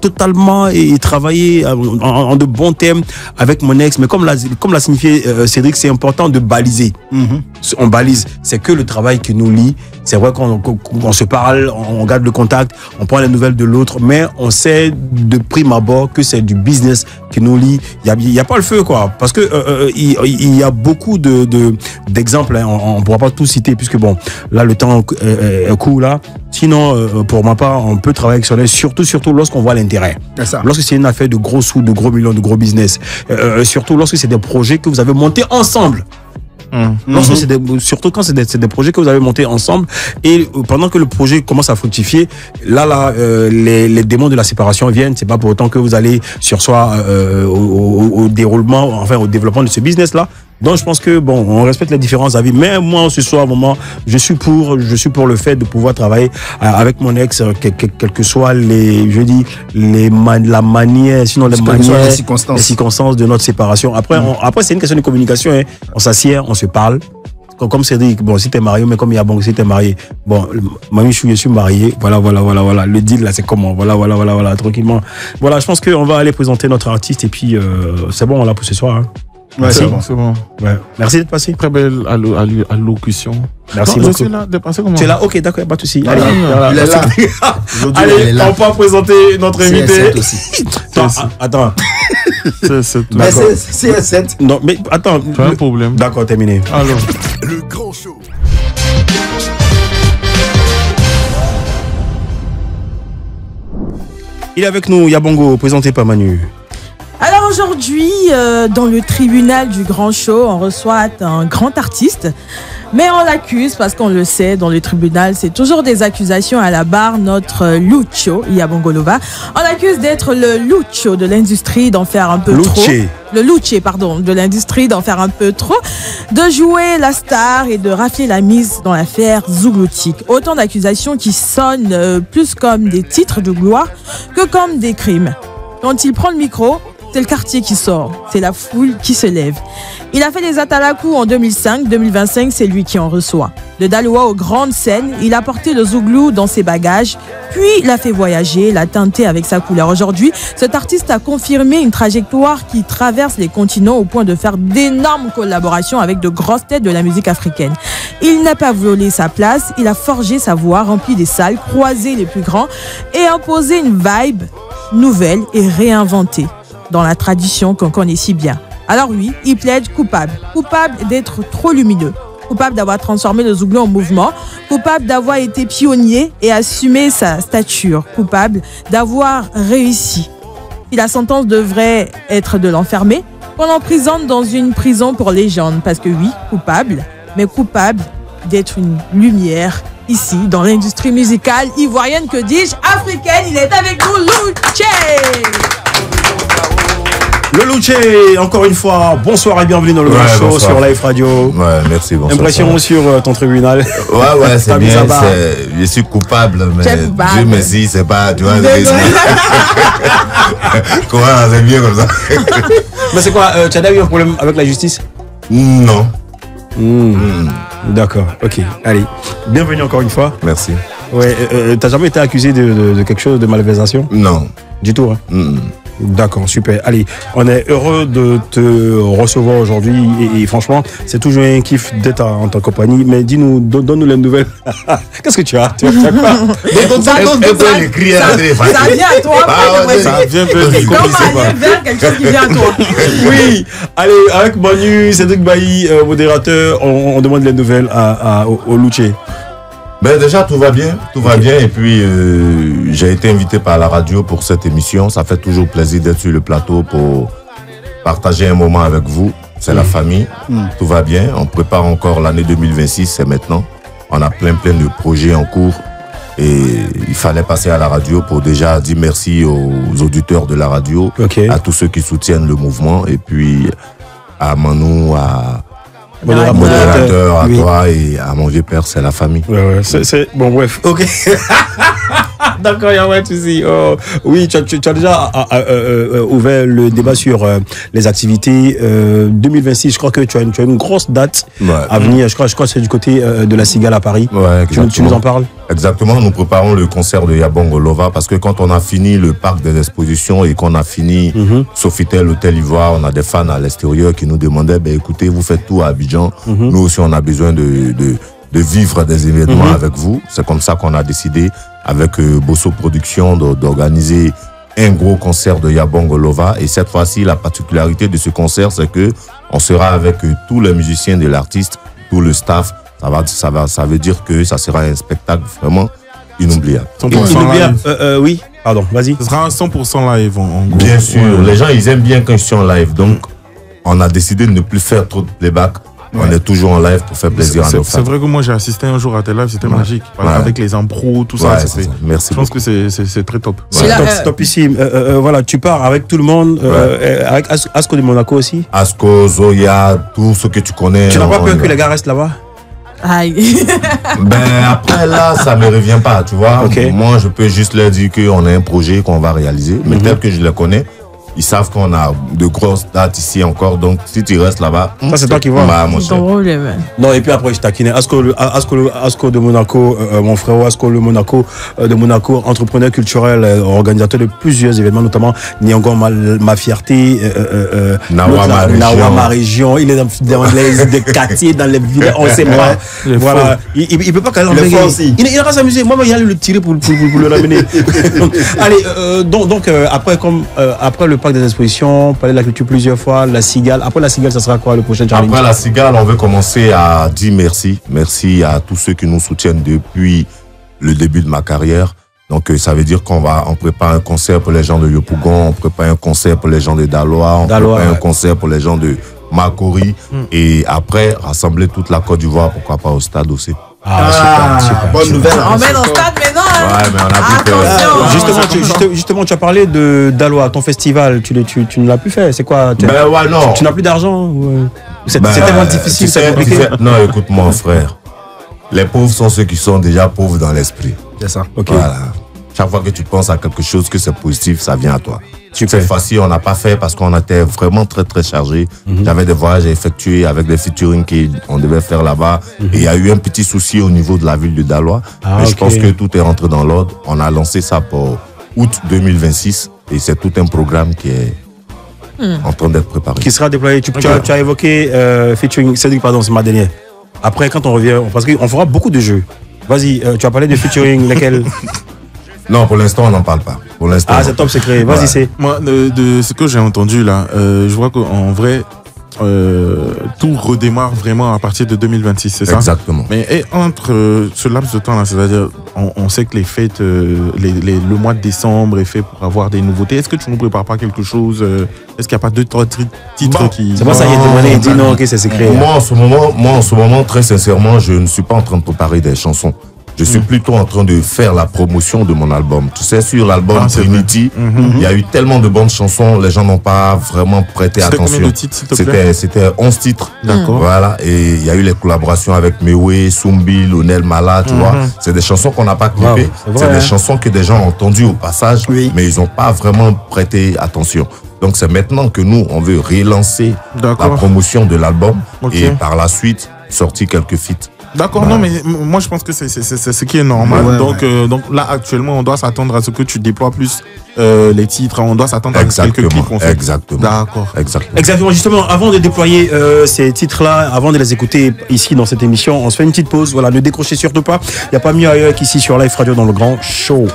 totalement travailler en de bons termes avec mon ex. Mais comme l'a signifié Cédric, c'est important de baliser. On balise. C'est que le travail qui nous lie. C'est vrai qu'on se parle, on garde le contact, on prend les nouvelles de l'autre, mais on sait de prime abord que c'est du business qui nous lie. Il y a pas le feu, quoi. Parce que il y a beaucoup d'exemples. Hein. On pourra pas tout citer puisque bon, là le temps est court là. Sinon, pour ma part, on peut travailler avec son ex, surtout lorsqu'on voit l'intérêt. Lorsque c'est une affaire de gros sous, de gros millions, de gros business. Surtout lorsque c'est des projets que vous avez montés ensemble. Surtout quand c'est des projets que vous avez montés ensemble et pendant que le projet commence à fructifier, là les démons de la séparation viennent. C'est pas pour autant que vous allez sursoir au déroulement, enfin au développement de ce business là. Donc je pense que bon, on respecte les différents avis, mais moi ce soir, moment, je suis pour le fait de pouvoir travailler avec mon ex, quelles que soient la manière, sinon les manières, les circonstances de notre séparation. Après, c'est une question de communication. Hein. On s'assied, on se parle. Comme Cédric, bon, si t'es marié, mais comme il y a bon, si t'es marié, bon, mamie, je suis marié, voilà. Le deal, là, c'est comment, voilà, tranquillement. Voilà, je pense qu'on va aller présenter notre artiste et puis, c'est bon, là, pour ce soir, hein. Ouais, c'est bon. Ouais. Merci d'être passé. Très belle allocution. Merci beaucoup. Je suis là, dépassé comment? Tu es là? Ok, d'accord, pas de souci. Allez, il est là. Allez, on peut présenter notre invité. Attends. C'est 7. Non, mais attends. Tu as un problème. D'accord, terminé. Alors. Le grand show. Il est avec nous, Yabongo, présenté par Manu. Alors aujourd'hui, dans le tribunal du Grand Show, on reçoit un grand artiste, mais on l'accuse parce qu'on le sait, dans le tribunal, c'est toujours des accusations à la barre. Notre Lucho, Yabongo Loba, on l'accuse d'être le Lucho de l'industrie, d'en faire un peu trop. Le Luche, pardon, de l'industrie, d'en faire un peu trop, de jouer la star et de rafler la mise dans l'affaire Zougloutique. Autant d'accusations qui sonnent plus comme des titres de gloire que comme des crimes. Quand il prend le micro, c'est le quartier qui sort, c'est la foule qui se lève. Il a fait des Atalakou en 2005, 2025, c'est lui qui en reçoit. De Daloa aux grandes scènes, il a porté le zouglou dans ses bagages, puis l'a fait voyager, l'a teinté avec sa couleur. Aujourd'hui, cet artiste a confirmé une trajectoire qui traverse les continents au point de faire d'énormes collaborations avec de grosses têtes de la musique africaine. Il n'a pas volé sa place, il a forgé sa voix, rempli des salles, croisé les plus grands et imposé une vibe nouvelle et réinventée dans la tradition qu'on connaît si bien. Alors oui, il plaide coupable d'être trop lumineux, coupable d'avoir transformé le zouglou en mouvement, coupable d'avoir été pionnier et assumé sa stature, coupable d'avoir réussi. Si la sentence devrait être de l'enfermer, qu'on l'emprisonne dans une prison pour légendes, parce que oui, coupable, mais coupable d'être une lumière ici dans l'industrie musicale ivoirienne, que dis-je, africaine. Il est avec nous, Luche. Le Luche, encore une fois, bonsoir et bienvenue dans le Grand Show sur Life Radio. Ouais, merci, bonsoir. Impression sur ton tribunal. Ouais, c'est bien, je suis coupable, mais Dieu merci, c'est pas, tu vois, comment c'est bien comme ça. Mais c'est quoi, tu as déjà eu un problème avec la justice? Non. D'accord, ok, allez. Bienvenue encore une fois. Merci. Ouais, t'as jamais été accusé de quelque chose, de malversation? Non. Du tout, hein? D'accord, super. Allez, on est heureux de te recevoir aujourd'hui et franchement, c'est toujours un kiff d'être en ta compagnie. Mais dis-nous, donne-nous les nouvelles. Qu'est-ce que tu as? Tu as quoi? Ça vient à toi. Ça vient vers quelque chose qui vient à toi. Oui, allez, avec Manu, Cédric Bailly, modérateur, on demande les nouvelles au Louché. Ben déjà tout va bien et puis j'ai été invité par la radio pour cette émission. Ça fait toujours plaisir d'être sur le plateau pour partager un moment avec vous. C'est la famille, tout va bien. On prépare encore l'année 2026, c'est maintenant. On a plein de projets en cours et il fallait passer à la radio pour déjà dire merci aux auditeurs de la radio, à tous ceux qui soutiennent le mouvement et puis à Manou, à modérateur, à toi et à mon vieux père, c'est la famille. Ouais, c'est bon, bref, ok. D'accord, il y a un souci. Oui, tu as déjà ouvert le débat sur les activités 2026. Je crois que tu as une grosse date à venir. Je crois que c'est du côté de la Cigale à Paris. Ouais, tu nous en parles? Exactement, nous préparons le concert de Yabongo Lova parce que quand on a fini le parc des expositions et qu'on a fini Sofitel, l'hôtel Ivoire, on a des fans à l'extérieur qui nous demandaient, écoutez, vous faites tout à Abidjan. Nous aussi, on a besoin de vivre des événements avec vous. C'est comme ça qu'on a décidé, avec Bosso Productions, d'organiser un gros concert de Yabongo Lova. Et cette fois-ci, la particularité de ce concert, c'est que on sera avec tous les musiciens de l'artiste, tout le staff. Ça veut dire que ça sera un spectacle vraiment inoubliable. Oui, pardon, vas-y. Ce sera un 100% live en gros. Bien sûr, les gens ils aiment bien quand je suis en live. Donc, on a décidé de ne plus faire trop de playback. On est toujours en live pour faire plaisir à nos fans. C'est vrai que moi j'ai assisté un jour à tes lives, c'était magique. Avec les impros, tout ça. Merci. Je pense que c'est très top. C'est topissime. Voilà, tu pars avec tout le monde, avec Asco de Monaco aussi. Asco, Zoya, tout ce que tu connais. Tu n'as pas peur que les gars restent là-bas? Aïe. Après là, ça me revient pas, tu vois. Moi, je peux juste leur dire qu'on a un projet qu'on va réaliser, mais tel que je les connais, ils savent qu'on a de grosses dates ici encore, donc si tu restes là-bas, ça c'est toi qui vois. Non, et puis après je taquine Asco de Monaco, mon frère Asco le Monaco de Monaco, entrepreneur culturel, organisateur de plusieurs événements, notamment Nyongo Ma Fierté, Nawa Ma Région. Il est dans les quartiers, dans les villes, on sait pas. Voilà, il peut pas qu'aller il ira s'amuser. Moi il y a le tirer pour le ramener. Allez, donc après le parc des expositions, parler de la culture plusieurs fois, la Cigale. Après la Cigale, ça sera quoi le prochain challenge? Après la Cigale, on veut commencer à dire merci. Merci à tous ceux qui nous soutiennent depuis le début de ma carrière. Donc ça veut dire qu'on prépare un concert pour les gens de Yopougon, on prépare un concert pour les gens de Daloa, on prépare un concert pour les gens de Makori. Et après, rassembler toute la Côte d'Ivoire, pourquoi pas au stade aussi. Super. Bonne nouvelle. On met dans le stade maintenant. Ouais, mais on a plus peur. Justement, tu as parlé de Daloa, ton festival. Tu ne l'as plus fait. C'est quoi? Non. Tu n'as plus d'argent? C'est tellement difficile, c'est compliqué. Non, écoute, mon frère. Les pauvres sont ceux qui sont déjà pauvres dans l'esprit. C'est ça. Voilà. Chaque fois que tu penses à quelque chose que c'est positif, ça vient à toi. Cette fois-ci, on n'a pas fait parce qu'on était vraiment très très chargé. J'avais des voyages à effectuer avec des featuring qu'on devait faire là-bas. Et il y a eu un petit souci au niveau de la ville de Daloa. Mais je pense que tout est rentré dans l'ordre. On a lancé ça pour août 2026 et c'est tout un programme qui est en train d'être préparé. Qui sera déployé. Tu as évoqué featuring. Cédric, pardon, c'est ma dernière. Après, quand on revient, parce qu'on fera beaucoup de jeux. Vas-y, tu as parlé de featuring, lesquels? Non, pour l'instant, on n'en parle pas. Pour l'instant. C'est top secret. Vas-y, c'est. Moi, de ce que j'ai entendu là, je vois qu'en vrai, tout redémarre vraiment à partir de 2026, c'est ça? Exactement. Mais entre ce laps de temps là, c'est-à-dire, on sait que les fêtes, le mois de décembre est fait pour avoir des nouveautés. Est-ce que tu ne nous prépares pas quelque chose? Est-ce qu'il n'y a pas deux, trois titres qui... C'est pas ça, il est demandé, il dit non, ok, c'est secret. Moi, en ce moment, très sincèrement, je ne suis pas en train de préparer des chansons. Je suis plutôt en train de faire la promotion de mon album. Tu sais, sur l'album Trinity, il y a eu tellement de bonnes chansons, les gens n'ont pas vraiment prêté attention. C'était combien de titres, s'il te plaît? C'était 11 titres. D'accord. Voilà. Et il y a eu les collaborations avec Mewe, Sumbi, Lionel Mala, tu vois. C'est des chansons qu'on n'a pas clippées. C'est des chansons que des gens ont entendues au passage, mais ils n'ont pas vraiment prêté attention. Donc c'est maintenant que nous, on veut relancer la promotion de l'album et par la suite, sortir quelques feats. D'accord, non, mais moi je pense que c'est ce qui est normal. Donc là, actuellement, on doit s'attendre à ce que tu déploies plus les titres. On doit s'attendre à quelques clips. Exactement. D'accord. Exactement. Justement, avant de déployer ces titres-là, avant de les écouter ici dans cette émission, on se fait une petite pause. Voilà, ne décrochez surtout pas. Il n'y a pas mieux ailleurs qu'ici sur Life Radio dans le Grand Show.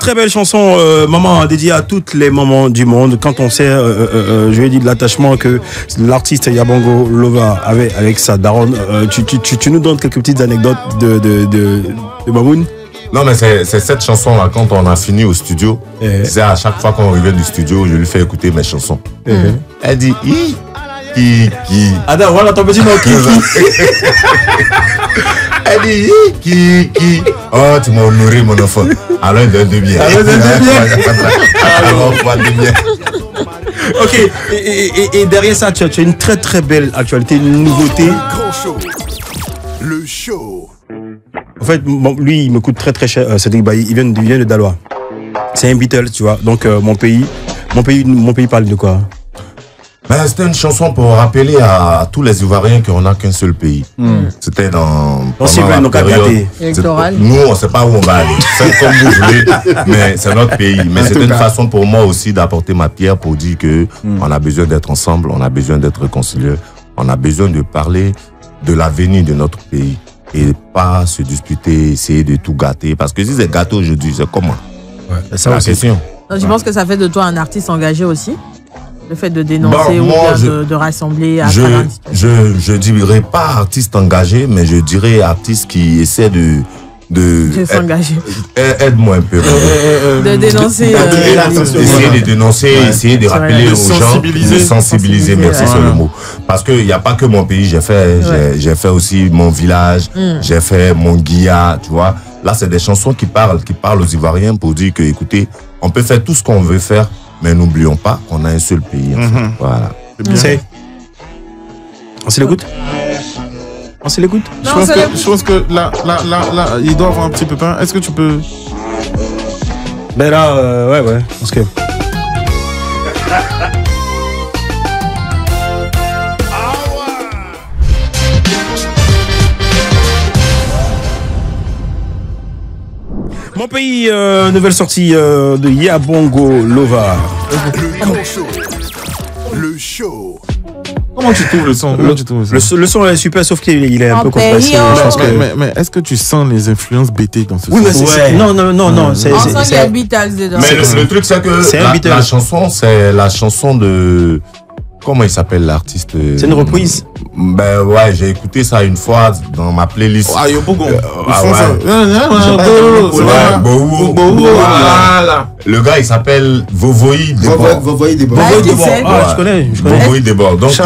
Très belle chanson, maman, dédiée à toutes les mamans du monde. Quand on sait, je lui ai dit de l'attachement que l'artiste Yabongo Lova avait avec sa daronne, tu nous donnes quelques petites anecdotes de Mamoun? Non, mais c'est cette chanson-là, quand on a fini au studio, c'est à chaque fois qu'on revient du studio, je lui fais écouter mes chansons. Elle dit, qui. Attends, voilà ton petit nom, qui. Elle dit, qui. Oh, tu m'as honoré, mon enfant. Alors, donne de bien. Alors, on va de bien. Ok, et derrière ça, tu as une très très belle actualité, une nouveauté. Grand show. Le show. En fait, lui, il me coûte très très cher. Il vient de Daloa. C'est un Beatles, tu vois. Donc, mon pays parle de quoi? Ben, c'était une chanson pour rappeler à tous les Ivoiriens qu'on n'a qu'un seul pays. C'était dans la période électorale. Nous, on ne sait pas où on va aller. Faites comme vous voulez, mais c'est notre pays. Mais c'était une façon pour moi aussi d'apporter ma pierre pour dire que on a besoin d'être ensemble, on a besoin d'être réconciliés, on a besoin de parler de l'avenir de notre pays et pas se disputer, essayer de tout gâter. Parce que si c'est gâté aujourd'hui, c'est comment? C'est ça la question. Donc, je pense que ça fait de toi un artiste engagé aussi? Le fait de dénoncer ou de rassembler à je dirais pas artiste engagé, mais je dirais artiste qui essaie de s'engager. Aide-moi un peu. De dénoncer. Essayer de dénoncer, essayer de rappeler aux gens, de sensibiliser, merci c'est le mot. Parce qu'il n'y a pas que mon pays, j'ai fait aussi mon village, j'ai fait mon Guilla, tu vois. Là, c'est des chansons qui parlent aux Ivoiriens pour dire que, écoutez, on peut faire tout ce qu'on veut faire, mais n'oublions pas qu'on a un seul pays. Voilà. On se l'écoute? On se l'écoute? Je pense que là, il doit avoir un petit peu peur. Est-ce que tu peux... Ben là, ouais. Parce que... Mon pays, nouvelle sortie de Yabongo Lova. Le show. Comment tu trouves le son? Le son est super, sauf qu'il est un peu compressé. Mais est-ce que tu sens les influences BT dans ce son? Oui, mais non. On sent qu'il y a Beatles dedans. Mais le truc, c'est que la chanson, c'est la chanson de... Comment il s'appelle l'artiste? C'est une reprise. Ben ouais, j'ai écouté ça une fois dans ma playlist. Ah, Yobogon. Le gars, il s'appelle Vovoï Debord. Vovoï Debord. Ah, je connais. Vovoï Debord. Donc, sur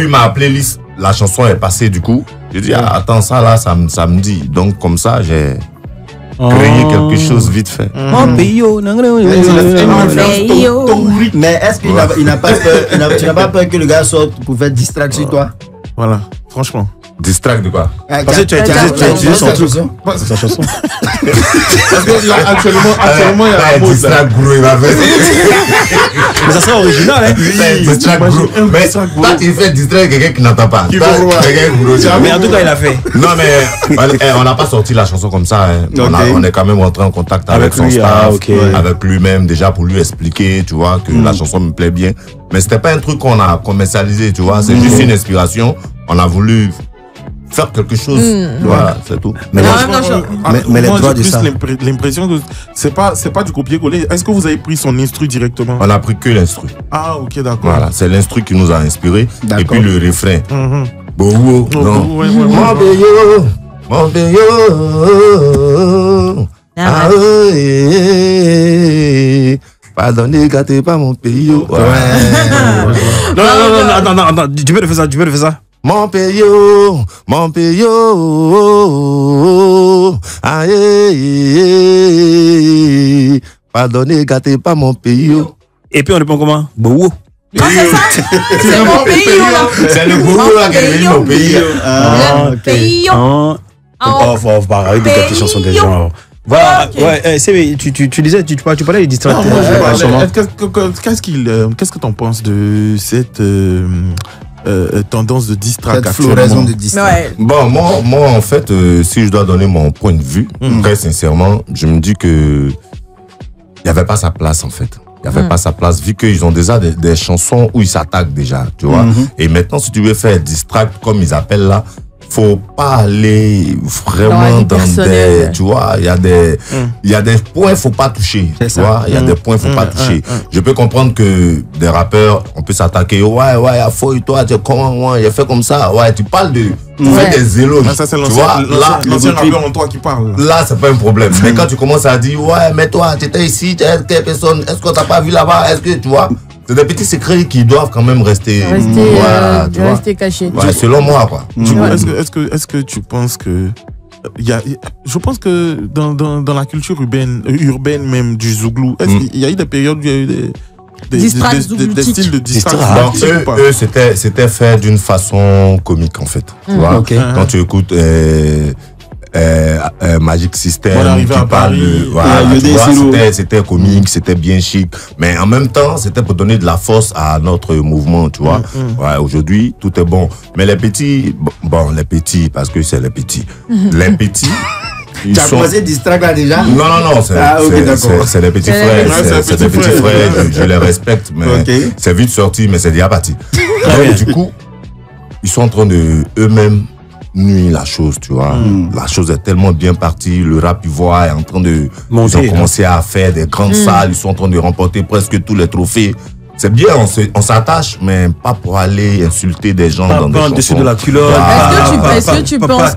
ma playlist, la chanson est passée du coup. J'ai dit, attends, ça là, ça me dit. Donc, comme ça, j'ai créé quelque chose vite fait. Mais est-ce qu'il n'a pas peur, tu n'as pas peur que le gars sorte pour faire distract sur toi? Voilà, franchement. Distract de quoi? Parce que tu as utilisé son truc. Sa chanson. Parce que là, actuellement, il y a un mot. Distract gros, il va faire. Mais ça serait original, hein? Distract gros. Mais toi, tu fais distract quelqu'un qui n'entend pas. Mais en tout cas, il a fait. Non, mais on n'a pas sorti la chanson comme ça. On est quand même rentré en contact avec son staff, avec lui-même, déjà pour lui expliquer, tu vois, que la chanson me plaît bien. Mais c'était pas un truc qu'on a commercialisé, tu vois. C'est juste une inspiration. On a voulu faire quelque chose. Voilà, c'est tout. Mais moi, j'ai plus l'impression que c'est pas du copier-coller. Est-ce que vous avez pris son instru directement? On a pris que l'instru. Ah, ok, d'accord. Voilà, c'est l'instru qui nous a inspiré. Et puis le refrain. Mon pays, pardonnez, gâtez pas mon pays. Non, attends, tu peux le faire ça. Mon pays, pardonnez, gâtez pas mon pays. Et puis on répond comment? Bowo. Non, c'est ça. C'est mon pays, là. C'est le Bowo là qui est mon pays. Le pays. Faut pas arrêter de gâter les chansons des gens. Voilà, tu disais, tu parlais des distracts. Qu'est-ce que tu en penses de cette tendance de distract floraison de distract? Bon, moi, en fait, si je dois donner mon point de vue, très sincèrement, je me dis que il n'y avait pas sa place, en fait. Il n'y avait pas sa place, vu qu'ils ont déjà des chansons où ils s'attaquent déjà, tu vois. Et maintenant, si tu veux faire distract, comme ils appellent là, faut pas aller vraiment dans des, tu vois, il y a des points faut pas toucher, tu vois, il y a des points faut pas toucher. Je peux comprendre que des rappeurs, on peut s'attaquer, ouais, fouille toi, tu comment, il a fait comme ça, ouais, tu parles de, tu fais des éloges, ça c'est l'ancien rappeur en toi qui parle. Là, c'est pas un problème. Mais quand tu commences à dire, ouais, mais toi, tu étais ici, tu es quelle personne, est-ce que t'as pas vu là-bas, est-ce que, tu vois, c'est des petits secrets qui doivent quand même rester cachés. Ouais, selon moi, quoi. Est-ce que tu penses que je pense que dans la culture urbaine même du Zouglou, il y a eu des périodes où il y a eu des styles de distract. Donc eux c'était fait d'une façon comique en fait. Tu vois, quand tu écoutes Magic System qui parle c'était comique, c'était bien chic, mais en même temps c'était pour donner de la force à notre mouvement, tu vois. Ouais, aujourd'hui tout est bon, mais les petits, les petits parce que c'est les petits, les petits. Tu as commencé distract là déjà? Non, c'est les petits frères, c'est des petits frères, je les respecte, mais c'est vite sorti, mais c'est déjà parti. Du coup, ils sont en train de eux-mêmes nuit la chose, tu vois. La chose est tellement bien partie, le rap ivoire est en train de monter, ils ont commencé à faire des grandes salles, ils sont en train de remporter presque tous les trophées. C'est bien, on s'attache, mais pas pour aller insulter des gens dans des chansons. Dessus de la culotte. Est-ce que tu penses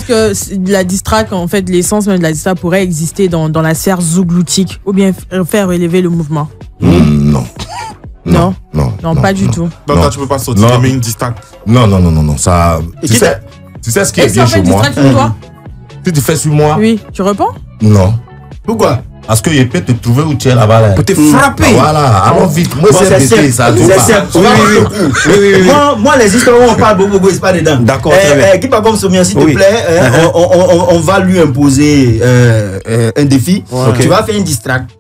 que la distract, en fait, l'essence même de la distract pourrait exister dans la sphère zougloutique ou bien faire relever le mouvement? Non. Non, pas du tout. Donc là, tu peux pas sortir une distract. Non. Ça, tu sais ce qui est bien chez moi. Si tu fais sur moi. Oui, tu réponds? Non. Pourquoi? Parce qu'il peut te trouver où tu es là-bas. Pour te frapper. Voilà, allons vite. Moi, c'est ça. Oui. Moi, les histoires où on parle beaucoup, c'est pas dedans. D'accord. Qui par contre, Soumia, s'il te plaît, on va lui imposer un défi. Tu vas faire une distract.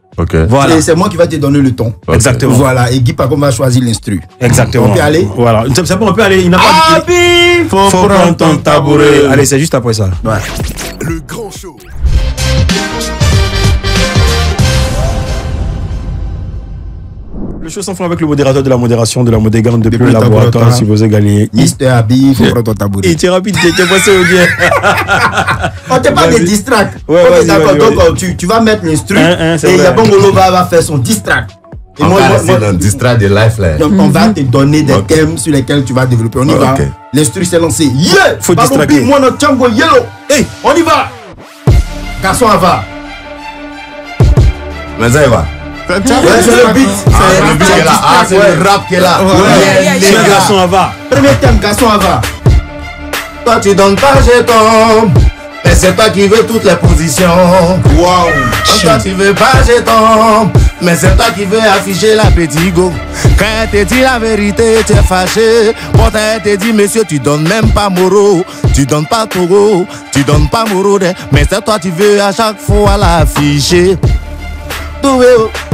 Voilà. C'est moi qui va te donner le ton. Exactement. Voilà. Et Guy Pacom va choisir l'instru. Exactement. On peut aller? Voilà. C'est bon, on peut aller. Il n'a pas dit. Faut prendre ton tabouret. Allez, c'est juste après ça. Ouais. Le grand show. Le show sans fond avec le modérateur de la modération de la Modégane depuis le laboratoire si vous avez gagné. Mister Abi, faut prendre ton tabouret. Il était rapide, tu étais passé au bien. On te parle des distracts. D'accord, donc tu vas mettre l'instru et Yabongolo va faire son distract. Et moi, c'est un distract de life là. Donc on va te donner des thèmes sur lesquels tu vas développer. On y va. L'instru s'est lancé. Yeah! Faut distraquer. Moi, notre Tchango Yellow. Hey, on y va. Garçon, on va. Mais ça y va. C'est le beat. C'est le rap qui est là. C'est le garçon à va. Premier thème, garçon à va. Toi tu donnes pas jeton, mais c'est toi qui veux toutes les positions. Wow. Toi tu veux pas jeton, mais c'est toi qui veux afficher la petite go. Quand elle te dit la vérité, tu es fâché. Quand elle te dit monsieur tu donnes même pas Moro, tu donnes pas Togo, tu donnes pas Moro, mais c'est toi tu veux à chaque fois l'afficher.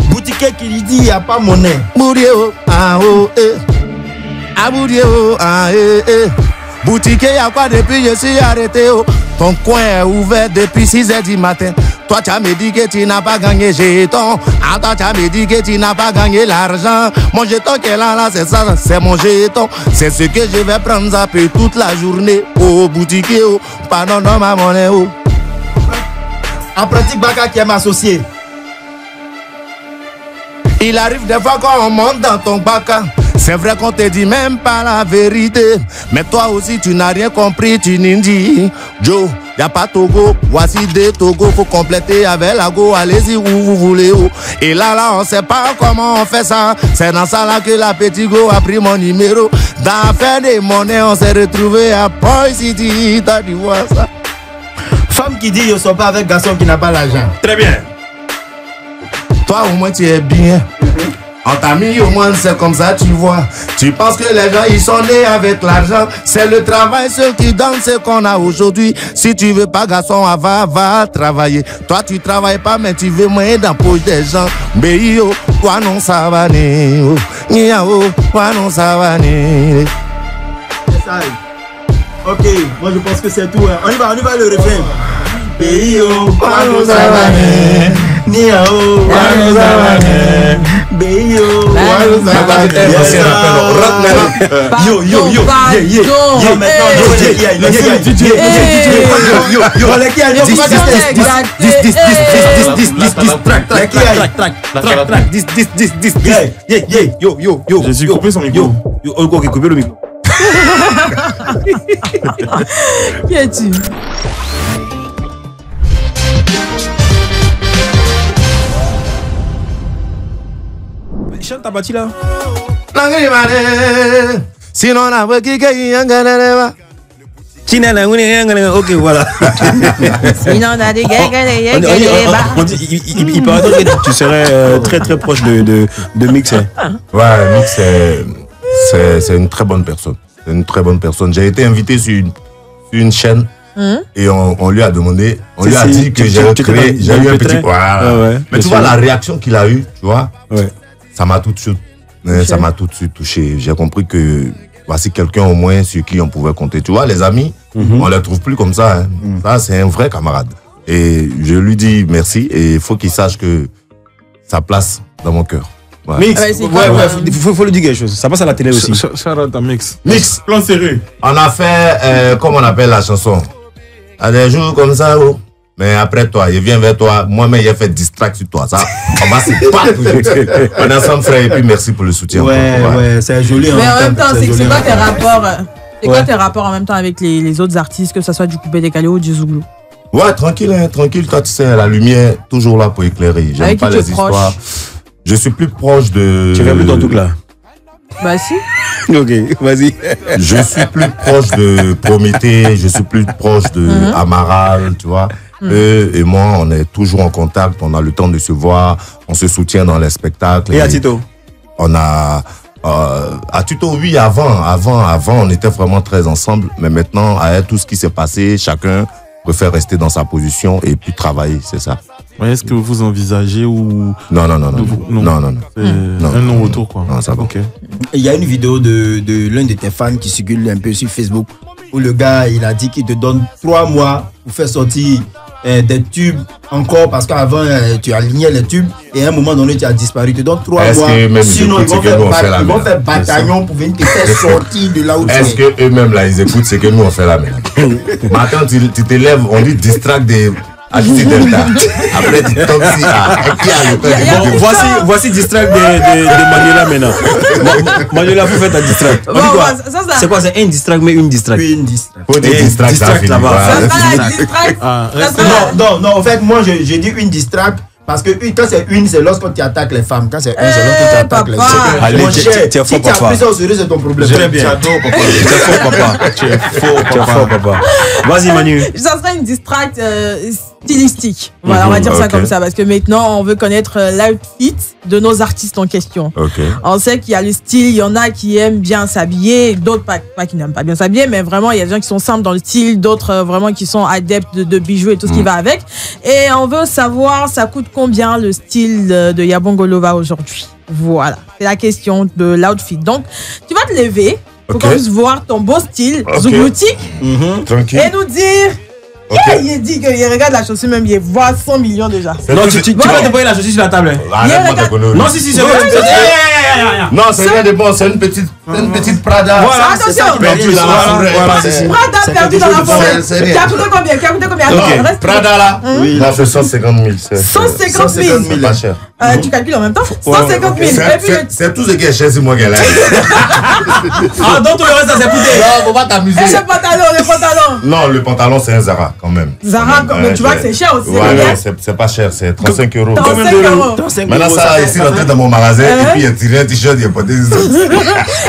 Boutique qui lui dit il n'y a pas monnaie. Mourio, ah oh, ah Mourio, ah Boutique, il y a quoi depuis je suis arrêté. Ton coin est ouvert depuis 6h du matin. Toi, tu as me dit que tu n'as pas gagné jeton. Ah, toi, tu as me dit que tu n'as pas gagné l'argent. Mon jeton qui est là, c'est ça, c'est mon jeton. C'est ce que je vais prendre zapper toute la journée. Oh, boutique, oh, pardon, non, ma monnaie, oh. En pratique, Baka qui est m'associé. Il arrive des fois quand on monte dans ton baka. C'est vrai qu'on te dit même pas la vérité. Mais toi aussi tu n'as rien compris, tu n'indis. Joe, y'a pas Togo, voici des Togo. Faut compléter avec la go, allez-y où vous voulez. Oh. Et là, on sait pas comment on fait ça. C'est dans ça là que la petite go a pris mon numéro. Dans l'affaire des monnaies, on s'est retrouvé à Point City. T'as dû voir ça. Femme qui dit je sors pas avec garçon qui n'a pas l'argent. Très bien. Toi au moins tu es bien. On t'a mis au moins, c'est comme ça, tu vois. Tu penses que les gens, ils sont nés avec l'argent. C'est le travail, ceux qui donnent ce qu'on a aujourd'hui. Si tu veux pas, garçon, va travailler. Toi, tu travailles pas, mais tu veux moyen dans la poche des gens. Mais yo, quoi non ça va ni? Quoi non ça va ni? Ok, moi je pense que c'est tout. Hein. On y va le refrain. Beyo, quoi nous avane, niao, quoi nous avane, beyo, quoi nous avane. Yo, J'ai coupé son micro. Ok, coupé le micro. Qui es-tu? Chante ta partie là. Sinon, on a ok, voilà. Sinon, on a des Il paraît que tu serais très très proche de Mix. Ouais, Mix, c'est une très bonne personne. C'est une très bonne personne. J'ai été invité sur une chaîne et on lui a demandé, on lui a dit que j'ai eu un petit. Ouais. Mais tu vois la réaction qu'il a eue, tu vois, ça m'a tout de suite touché. J'ai compris que voici quelqu'un au moins sur qui on pouvait compter. Tu vois, les amis, on les trouve plus comme ça. Hein. Ça, c'est un vrai camarade. Et je lui dis merci et il faut qu'il sache que sa place dans mon cœur. Ouais. Mix, il faut lui dire quelque chose. Ça passe à la télé aussi. Shout-out à Mix. Mix, plan serré. On a fait, comment on appelle la chanson? À des jours comme ça, mais après toi, il vient vers toi. Moi-même, il a fait distract sur toi. Ça, on va se battre. On est ensemble, frère, et puis merci pour le soutien. Ouais, c'est joli. Mais en même temps, c'est quoi tes rapports? C'est quoi tes rapports en même temps avec les autres artistes, que ce soit du Coupé Décalé ou du Zouglou? Ouais, tranquille, toi, tu sais, la lumière, toujours là pour éclairer. J'aime pas les histoires. Je suis plus proche de. Tu viens plus dans tout là? Bah si. Ok, vas-y. Je suis plus proche de Prométhée, je suis plus proche de Amaral, tu vois. Eux et moi, on est toujours en contact, on a le temps de se voir, on se soutient dans les spectacles. Et à Tito? On a... à Tito, oui, avant, on était vraiment très ensemble, mais maintenant, avec tout ce qui s'est passé, chacun préfère rester dans sa position et puis travailler, c'est ça. Ouais, est-ce que vous envisagez ou... Non. Un non-retour, quoi. Non, ça va. Okay. Il y a une vidéo de l'un de tes fans qui circule un peu sur Facebook où le gars, il a dit qu'il te donne 3 mois pour faire sortir des tubes encore parce qu'avant, tu alignais les tubes et à un moment donné, tu as disparu. Tu te donnes 3 mois. Sinon, ils vont faire bataillon pour venir te faire sortir de là où tu es. Est-ce qu'eux-mêmes, là, ils écoutent ce que nous, on fait là maintenant? Maintenant, tu te lèves, on dit distract des... Delta. Après, tu tombes ici. Qui a le temps? Voici distract de Manuela maintenant. Manuela, vous faites un distract. C'est quoi? C'est un distract, mais une distract. Faut dire distract là-bas. Non, en fait, moi, j'ai dit une distract. Parce que quand c'est une, c'est lorsque tu attaques les femmes. Quand c'est un, c'est lorsque tu attaques les hommes. Allez, si tu as pris ça au sérieux, c'est ton problème. Je l'aime bien. Tu es faux, papa. Vas-y, Manu. Ça serait une distract stylistique. Voilà, on va dire ça comme ça. Parce que maintenant, on veut connaître l'outfit de nos artistes en question. On sait qu'il y a le style, il y en a qui aiment bien s'habiller, d'autres pas qui n'aiment pas bien s'habiller, mais vraiment, il y a des gens qui sont simples dans le style, d'autres vraiment qui sont adeptes de bijoux et tout ce qui va avec. Et on veut savoir, ça coûte combien le style de Yabongo Lova aujourd'hui? Voilà, c'est la question de l'outfit. Donc, tu vas te lever pour qu'on puisse voir ton beau style zougloutique et nous dire... il dit qu'il regarde la chaussure même, il voit 100 millions déjà. Non, tu vas te poser la chaussure sur la table. Non, si, c'est vrai. Non, c'est rien de bon, c'est une petite Prada. Attention, Prada perdu dans la forêt. Qui a coûté combien? Prada là, ça fait 150 000. 150 000. C'est pas cher. Tu calcules en même temps? 150 000. C'est tout ce qui est cher, c'est moi qui ai là. Ah, donc tout le reste, ça s'est coûté. Non, faut pas t'amuser. Et le pantalon? Non, le pantalon, c'est un Zara quand même. Zara, tu vois que c'est cher aussi. Ouais, c'est pas cher, c'est 35 €. 35 €. Maintenant, ça, ici, rentré dans mon magasin, et puis il a tiré un t-shirt, il a pas des autres.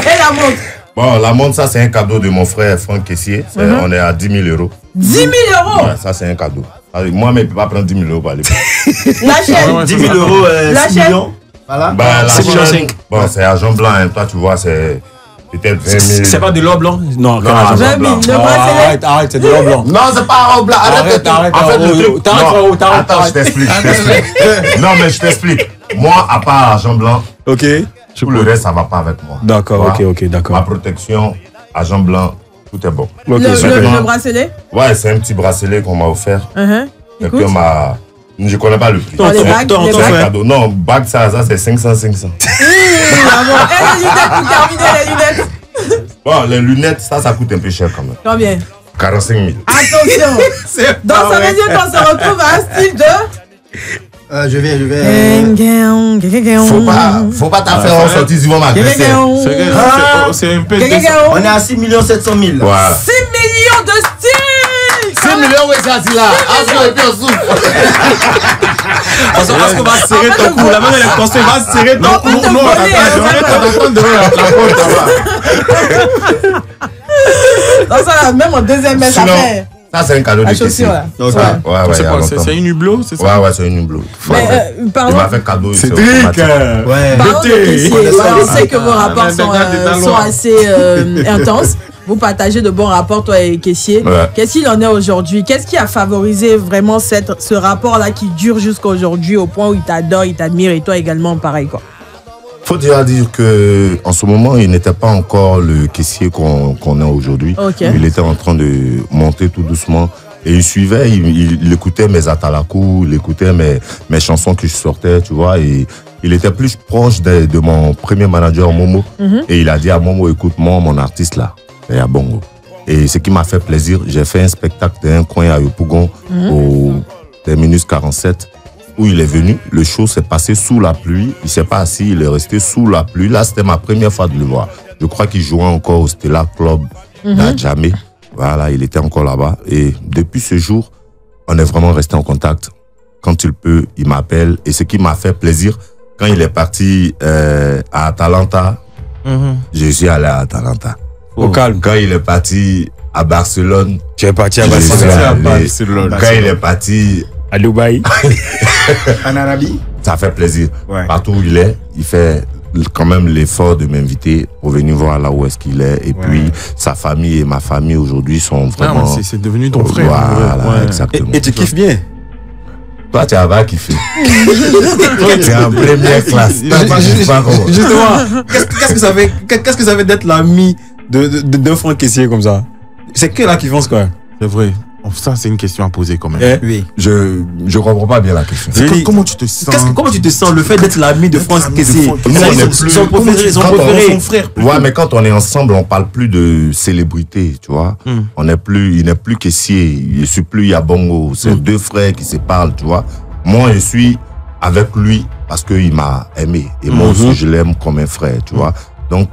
Et la montre? Bon, la montre, ça, c'est un cadeau de mon frère Franck Caissier. On est à 10 000 €. 10 000 €? Ouais, ça, c'est un cadeau. Moi, mais je ne peux pas prendre 10 000 € pour aller. La chaîne? 10 000 €, 6 millions. Voilà. C'est 1,5. Bon, c'est argent blanc, hein. Toi, tu vois, c'est peut-être 20 000. C'est pas de l'or blanc? Non, 20 000, le bracelet. Arrête, c'est de l'or blanc. Non, c'est pas argent blanc. Arrête. Attends, je t'explique. Non, mais je t'explique. Moi, à part argent blanc, ok. Tout le reste, ça va pas avec moi. D'accord, ok, d'accord. Ma protection, argent blanc, tout est bon. Le bracelet? Ouais, c'est un petit bracelet qu'on m'a offert. Écoute. Je connais pas le prix. Les bagues, cadeau. Non, bague, ça c'est 500. Et les lunettes pour terminer, les lunettes. Bon, les lunettes, ça coûte un peu cher quand même. Combien? 45 000. Attention. Donc ça veut dire qu'on se retrouve à un style de... Je vais. Faut pas t'affaire en sortie, ils vont m'agresser. C'est un peu. On est à 6 700 000. Voilà. 6 millions de styles. 6 millions, oui, c'est assis là. Assis et puis on souffle. Parce qu'on va serrer ton cou. La main, elle est construite, va serrer ton cou. Non, attends, derrière la porte là-bas. Ça, même en deuxième mètre, ça fait. Ça, c'est un cadeau de chaussure, là. C'est une hublot, c'est ça? Ouais, c'est une hublot. Il m'a fait cadeau. C'est Cédric. Parlons de caissier. On sait que vos rapports sont assez intenses. Vous partagez de bons rapports, toi et caissier. Qu'est-ce qu'il en est aujourd'hui? Qu'est-ce qui a favorisé vraiment ce rapport-là qui dure jusqu'à aujourd'hui au point où il t'adore, il t'admire et toi également pareil, quoi? Faut déjà dire que en ce moment, il n'était pas encore le caissier qu'on a aujourd'hui. Okay. Il était en train de monter tout doucement. Et il suivait, il écoutait mes atalakou, il écoutait mes chansons que je sortais, tu vois. Et il était plus proche de mon premier manager, Momo. Et il a dit à Momo, écoute, moi, mon artiste là, est à Bongo. Et ce qui m'a fait plaisir, j'ai fait un spectacle d'un coin à Yopougon, au terminus 47. Où il est venu, le show s'est passé sous la pluie. Il s'est pas assis, il est resté sous la pluie. Là, c'était ma première fois de le voir. Je crois qu'il jouait encore au Stella Club d'Adjamé. Voilà, il était encore là-bas. Et depuis ce jour, on est vraiment resté en contact. Quand il peut, il m'appelle. Et ce qui m'a fait plaisir, quand il est parti à Atalanta, je suis allé à Atalanta. Au calme. Quand il est parti à Barcelone, tu es parti à Barcelone. Quand il est parti à Dubaï, en Arabie, ça fait plaisir. Partout où il est, il fait quand même l'effort de m'inviter pour venir voir là où est-ce qu'il est. Et puis, sa famille et ma famille aujourd'hui sont vraiment... c'est devenu ton frère. Voilà, exactement. Et tu kiffes bien? Toi, tu vas kiffer. Tu es en première classe. Justement, qu'est-ce que ça fait d'être l'ami d'un franc caissier comme ça? C'est que la kiffance, quoi. C'est vrai. Ça, c'est une question à poser quand même. Oui. Je comprends pas bien la question. Comment tu te sens? Comment tu te sens le fait d'être l'ami de France Caissier? Son frère. Ouais, mais quand on est ensemble, on parle plus de célébrité, tu vois. Il n'est plus caissier. Je suis plus Yabongo. C'est deux frères qui se parlent, tu vois. Moi, je suis avec lui parce qu'il m'a aimé. Et moi aussi, je l'aime comme un frère, tu vois. Donc,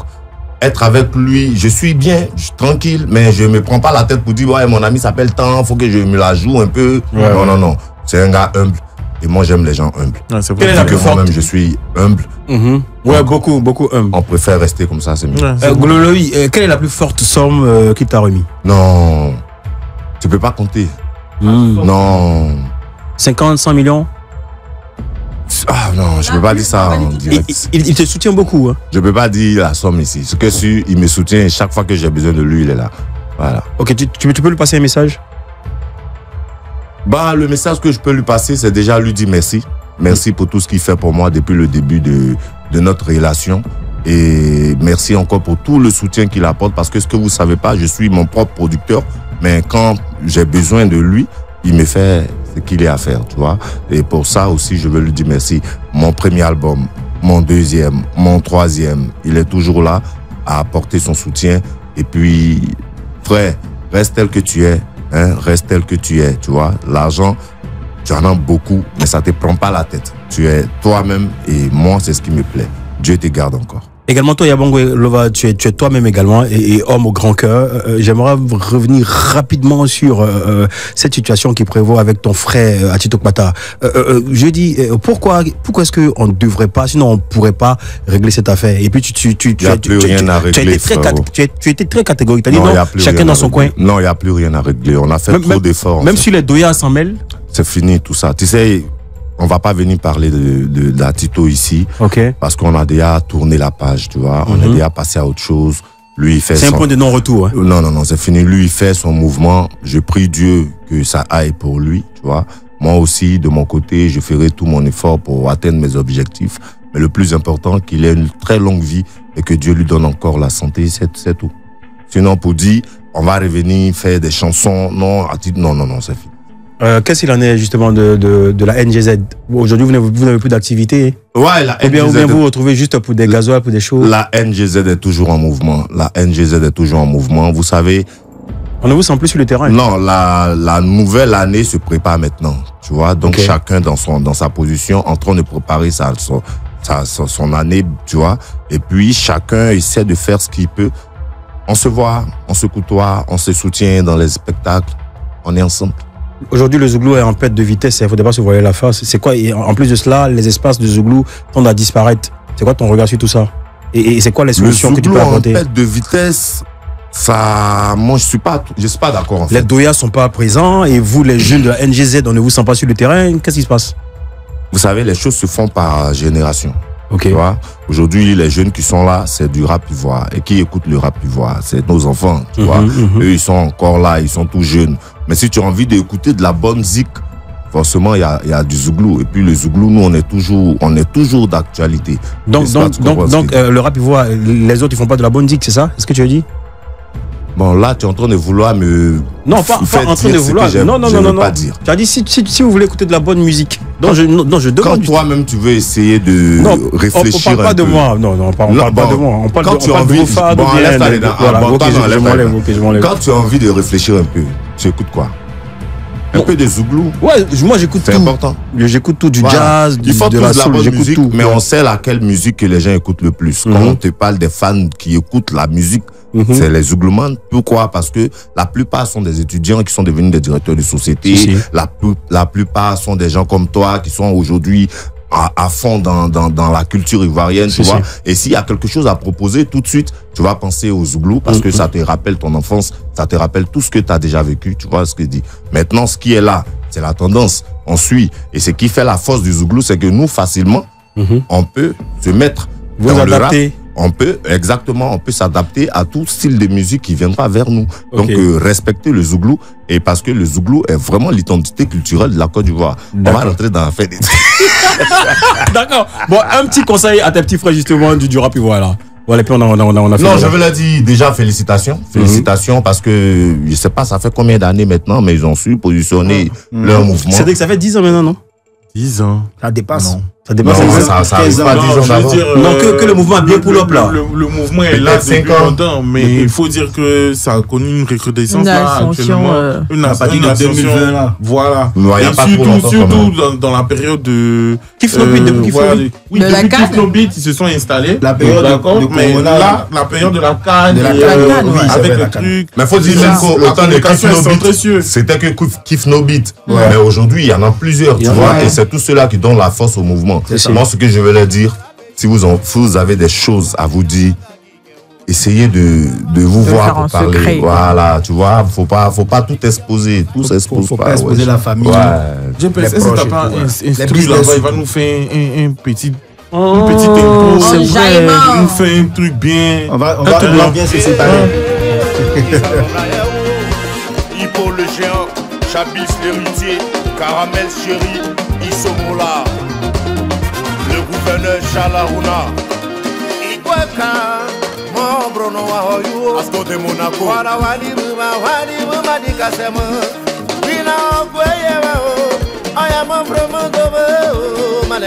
être avec lui, je suis bien, je suis tranquille, mais je me prends pas la tête pour dire, ouais, mon ami s'appelle tant, faut que je me la joue un peu. Non. C'est un gars humble. Et moi, j'aime les gens humbles. Quelle est la plus forte? Moi-même, je suis humble. Ouais, beaucoup humble. On préfère rester comme ça, c'est mieux. Gloloï, quelle est la plus forte somme qu'il t'a remis? Non, tu peux pas compter. Non. 50, 100 millions? Ah non, je peux pas dire ça en direct. Il te soutient beaucoup. Hein. Je peux pas dire la somme ici. Ce que il me soutient chaque fois que j'ai besoin de lui, il est là. Voilà. Ok, tu peux lui passer un message? Bah, le message que je peux lui passer, c'est déjà lui dire merci. Merci pour tout ce qu'il fait pour moi depuis le début de notre relation. Et merci encore pour tout le soutien qu'il apporte. Parce que ce que vous savez pas, je suis mon propre producteur. Mais quand j'ai besoin de lui, il me fait ce qu'il est à faire, tu vois. Et pour ça aussi, je veux lui dire merci. Mon premier album, mon deuxième, mon troisième, il est toujours là à apporter son soutien. Et puis, frère, reste tel que tu es, hein, reste tel que tu es, tu vois. L'argent, tu en as beaucoup, mais ça te prend pas la tête. Tu es toi-même et moi, c'est ce qui me plaît. Dieu te garde encore. Également, toi, Yabongo Lova, tu es toi-même également et homme au grand cœur. J'aimerais revenir rapidement sur cette situation qui prévaut avec ton frère Atito Kpata. Je dis, pourquoi est-ce qu'on ne devrait pas, sinon on ne pourrait pas régler cette affaire? Et puis tu étais très catégorique. Tu as dit non, chacun dans son coin. Non, il n'y a plus rien à régler. On a fait trop d'efforts. Même si les doyas s'en mêlent? C'est fini tout ça. Tu sais, on va pas venir parler de la Tito ici. Parce qu'on a déjà tourné la page, tu vois. On est déjà passé à autre chose. Lui, il fait c'est un point de non-retour. Hein. Non, c'est fini. Lui, il fait son mouvement. Je prie Dieu que ça aille pour lui, tu vois. Moi aussi, de mon côté, je ferai tout mon effort pour atteindre mes objectifs. Mais le plus important, qu'il ait une très longue vie et que Dieu lui donne encore la santé, c'est tout. Sinon, pour dire, on va revenir faire des chansons, non, c'est fini. Qu'est-ce qu'il en est justement de la NGZ? Aujourd'hui, vous n'avez plus d'activité. Ouais, la NGZ. Ou bien vous vous retrouvez juste pour des gasoils, pour des shows. La NGZ est toujours en mouvement. Vous savez. On ne vous sent plus sur le terrain. Non, la nouvelle année se prépare maintenant. Tu vois, donc chacun dans sa position, en train de préparer son année, tu vois. Et puis chacun essaie de faire ce qu'il peut. On se voit, on se côtoie, on se soutient dans les spectacles. On est ensemble. Aujourd'hui, le Zouglou est en perte de vitesse. Il ne faudrait pas se voiler la face. C'est quoi? Et en plus de cela, les espaces de Zouglou tendent à disparaître. C'est quoi ton regard sur tout ça? Et c'est quoi les solutions que tu peux apporter? Le Zouglou en perte de vitesse, ça, moi, je suis pas d'accord, en fait. Les Doya sont pas présents et vous, les jeunes de la NGZ, on ne vous sent pas sur le terrain. Qu'est-ce qui se passe? Vous savez, les choses se font par génération. Tu vois, aujourd'hui, les jeunes qui sont là, c'est du rap ivoire. Et qui écoutent le rap ivoire, c'est nos enfants, tu vois. Eux, ils sont encore là, ils sont tout jeunes. Mais si tu as envie d'écouter de la bonne zik, forcément, il y a du Zouglou. Et puis le Zouglou, nous, on est toujours d'actualité. Donc le rap ivoire, les autres, ils font pas de la bonne zik, c'est ça? Est-ce que tu as dit? Bon, là, tu es en train de vouloir me... Non, pas en train de vouloir. Non. Pas dire. Tu as dit, si vous voulez écouter de la bonne musique. Je demande. Quand toi-même, tu veux essayer de réfléchir on parle pas de moi. Non, on parle pas de moi. On parle quand tu as envie... Quand tu as envie de réfléchir un peu, tu écoutes quoi? Un peu de Zouglou. Ouais, moi j'écoute tout. C'est important. J'écoute tout, du jazz, de la soul, j'écoute tout. Mais on sait laquelle musique que les gens écoutent le plus. Quand on te parle des fans qui écoutent la musique, c'est les Zouglouman. Pourquoi? Parce que la plupart sont des étudiants qui sont devenus des directeurs de société. La plupart sont des gens comme toi qui sont aujourd'hui à fond dans la culture ivoirienne, tu vois. Et s'il y a quelque chose à proposer, tout de suite, tu vas penser au Zouglou parce que ça te rappelle ton enfance, ça te rappelle tout ce que tu as déjà vécu, tu vois ce que je dis. Maintenant, ce qui est là, c'est la tendance. On suit. Et ce qui fait la force du Zouglou, c'est que nous, facilement, on peut se mettre dans le rap. On peut s'adapter à tout style de musique qui viendra vers nous. Donc, respecter le Zouglou, et parce que le Zouglou est vraiment l'identité culturelle de la Côte d'Ivoire. On va rentrer dans la fête. D'accord. Bon, un petit conseil à tes petits frères, justement, du rap ivoire, là. Voilà, puis on a fait. Non, je veux le dire, déjà, félicitations. Félicitations, parce que, je sais pas, ça fait combien d'années maintenant, mais ils ont su positionner leur mouvement. C'est que ça fait 10 ans maintenant, non? 10 ans. Ça dépasse. Non. Ça dépasse. Ça arrive pas 10 ans d'avant. Non, que le mouvement a bien pull up là. Le mouvement est là depuis longtemps, mais il faut dire que ça a connu une recrudescence là actuellement. Une ascension. Voilà. Et surtout dans la période de Kiff No Beat, depuis oui, depuis Kiff No Beat, ils se sont installés. La période mais là, la période de la Cannes, avec le truc. Mais faut dire même qu'autant de Kiff No Beat, c'était que Kiff No Beat. Mais aujourd'hui, il y en a plusieurs, tu vois, et c'est tout cela qui donne la force au mouvement. Moi, ce que je veux leur dire, si vous avez des choses à vous dire, essayez de vous voir pour parler. Secret. Voilà, tu vois, faut pas tout exposer. Tout s'expose pas. Faut pas exposer la famille. J'ai pensé que t'as pas un truc là-bas, il va nous faire un petit tempo. C'est vrai. Il nous fait un truc bien. On va bien se séparer. Hippo le géant, Chabis l'héritier, Caramel chéri, Isomola. Le gouverneur Chalarouna. Ikweka, mon brono wa hoyu. Asco de Monaco. Wala wali muma di kasema. Wina okweye wa. Aya mon bromo gobe.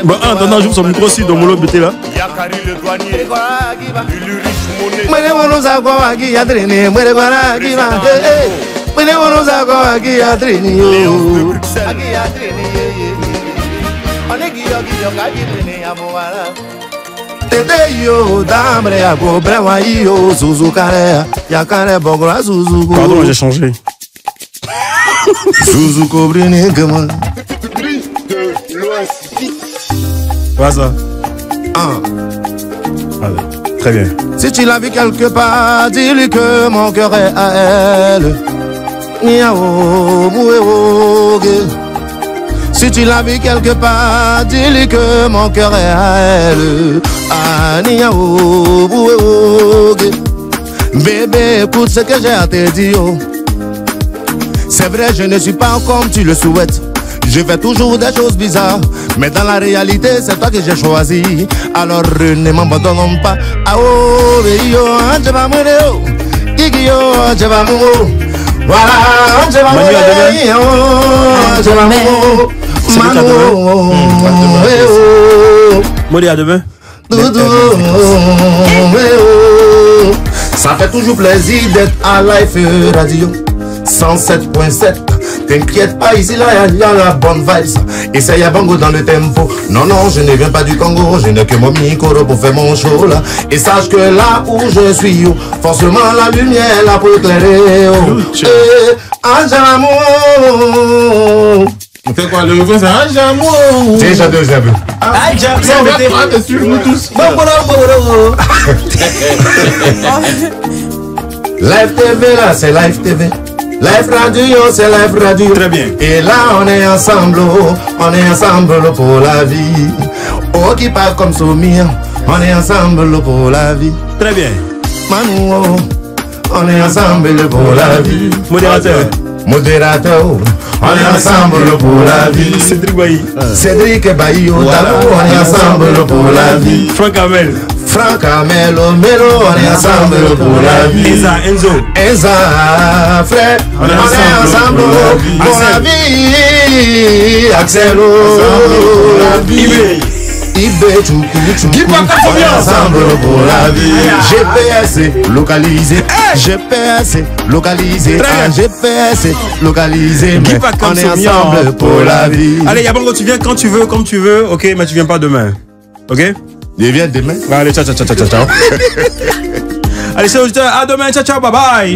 Bah, en attendant, j'ouvre son micro aussi dans mon lot BT là. Yakari le douanier. Le riche monnaie. Mwene wono zako wagi yadrene. Mwene wana giva. Mwene wono zako wagi yadrene. Agi yadrene. Tete yo dambre ya go brewa yo zuzu kare ya kare bogra zuzu. Pardon, j'ai changé. Zuzu kobrine gama. Voilà ça. Allez, très bien. Si tu l'as vu quelque part, dis-lui que mon cœur est à elle. Miao moueoge. Si tu l'as vu quelque part, dis-lui que mon cœur est à elle. Ania oh, bébé, écoute ce que j'ai à te dire. C'est vrai, je ne suis pas comme tu le souhaites. Je fais toujours des choses bizarres, mais dans la réalité, c'est toi que j'ai choisi. Alors ne m'abandonne pas. Ah oh, yo, je vais mourir. Igio, je vais mourir. Voilà, je vais mourir. Je vais mourir. Modi, à demain. Ça fait toujours plaisir d'être à Life Radio 107.7. T'inquiète pas, ici là y a la bonne vibe. Et ça y a bongo dans le tempo. Non, non, je ne viens pas du Congo. Je n'ai que mon micro pour faire mon show là. Et sache que là où je suis, forcément la lumière là pour éclairer. On fait quoi, le refrain, c'est un jamour. Déjà deuxième. Ah, jamour, suivez-nous tous. Live TV là, c'est Live TV. Live Radio, c'est Live Radio. Très bien. Et là, on est ensemble pour la vie. Oh, qui parle comme Soumia, on est ensemble pour la vie. Très bien. Manu, on est ensemble pour la vie. Modérateur, on est ensemble pour la vie. Cédric Bailly. Cédric Bailly, on est ensemble pour la vie. Franck Amel. Franck Amel, Melo, on est ensemble pour la vie. Enza, frère, on est ensemble pour la vie. Axel, ensemble pour la vie. GPS localisé. GPS localisé. GPS localisé. On est ensemble pour la vie. Allez, Yabongo, tu viens quand tu veux, comme tu veux. Ok, mais tu viens pas demain. Ok? Je viens demain. Allez, ciao. Allez, c'est auditeurs, à demain. Ciao, bye bye.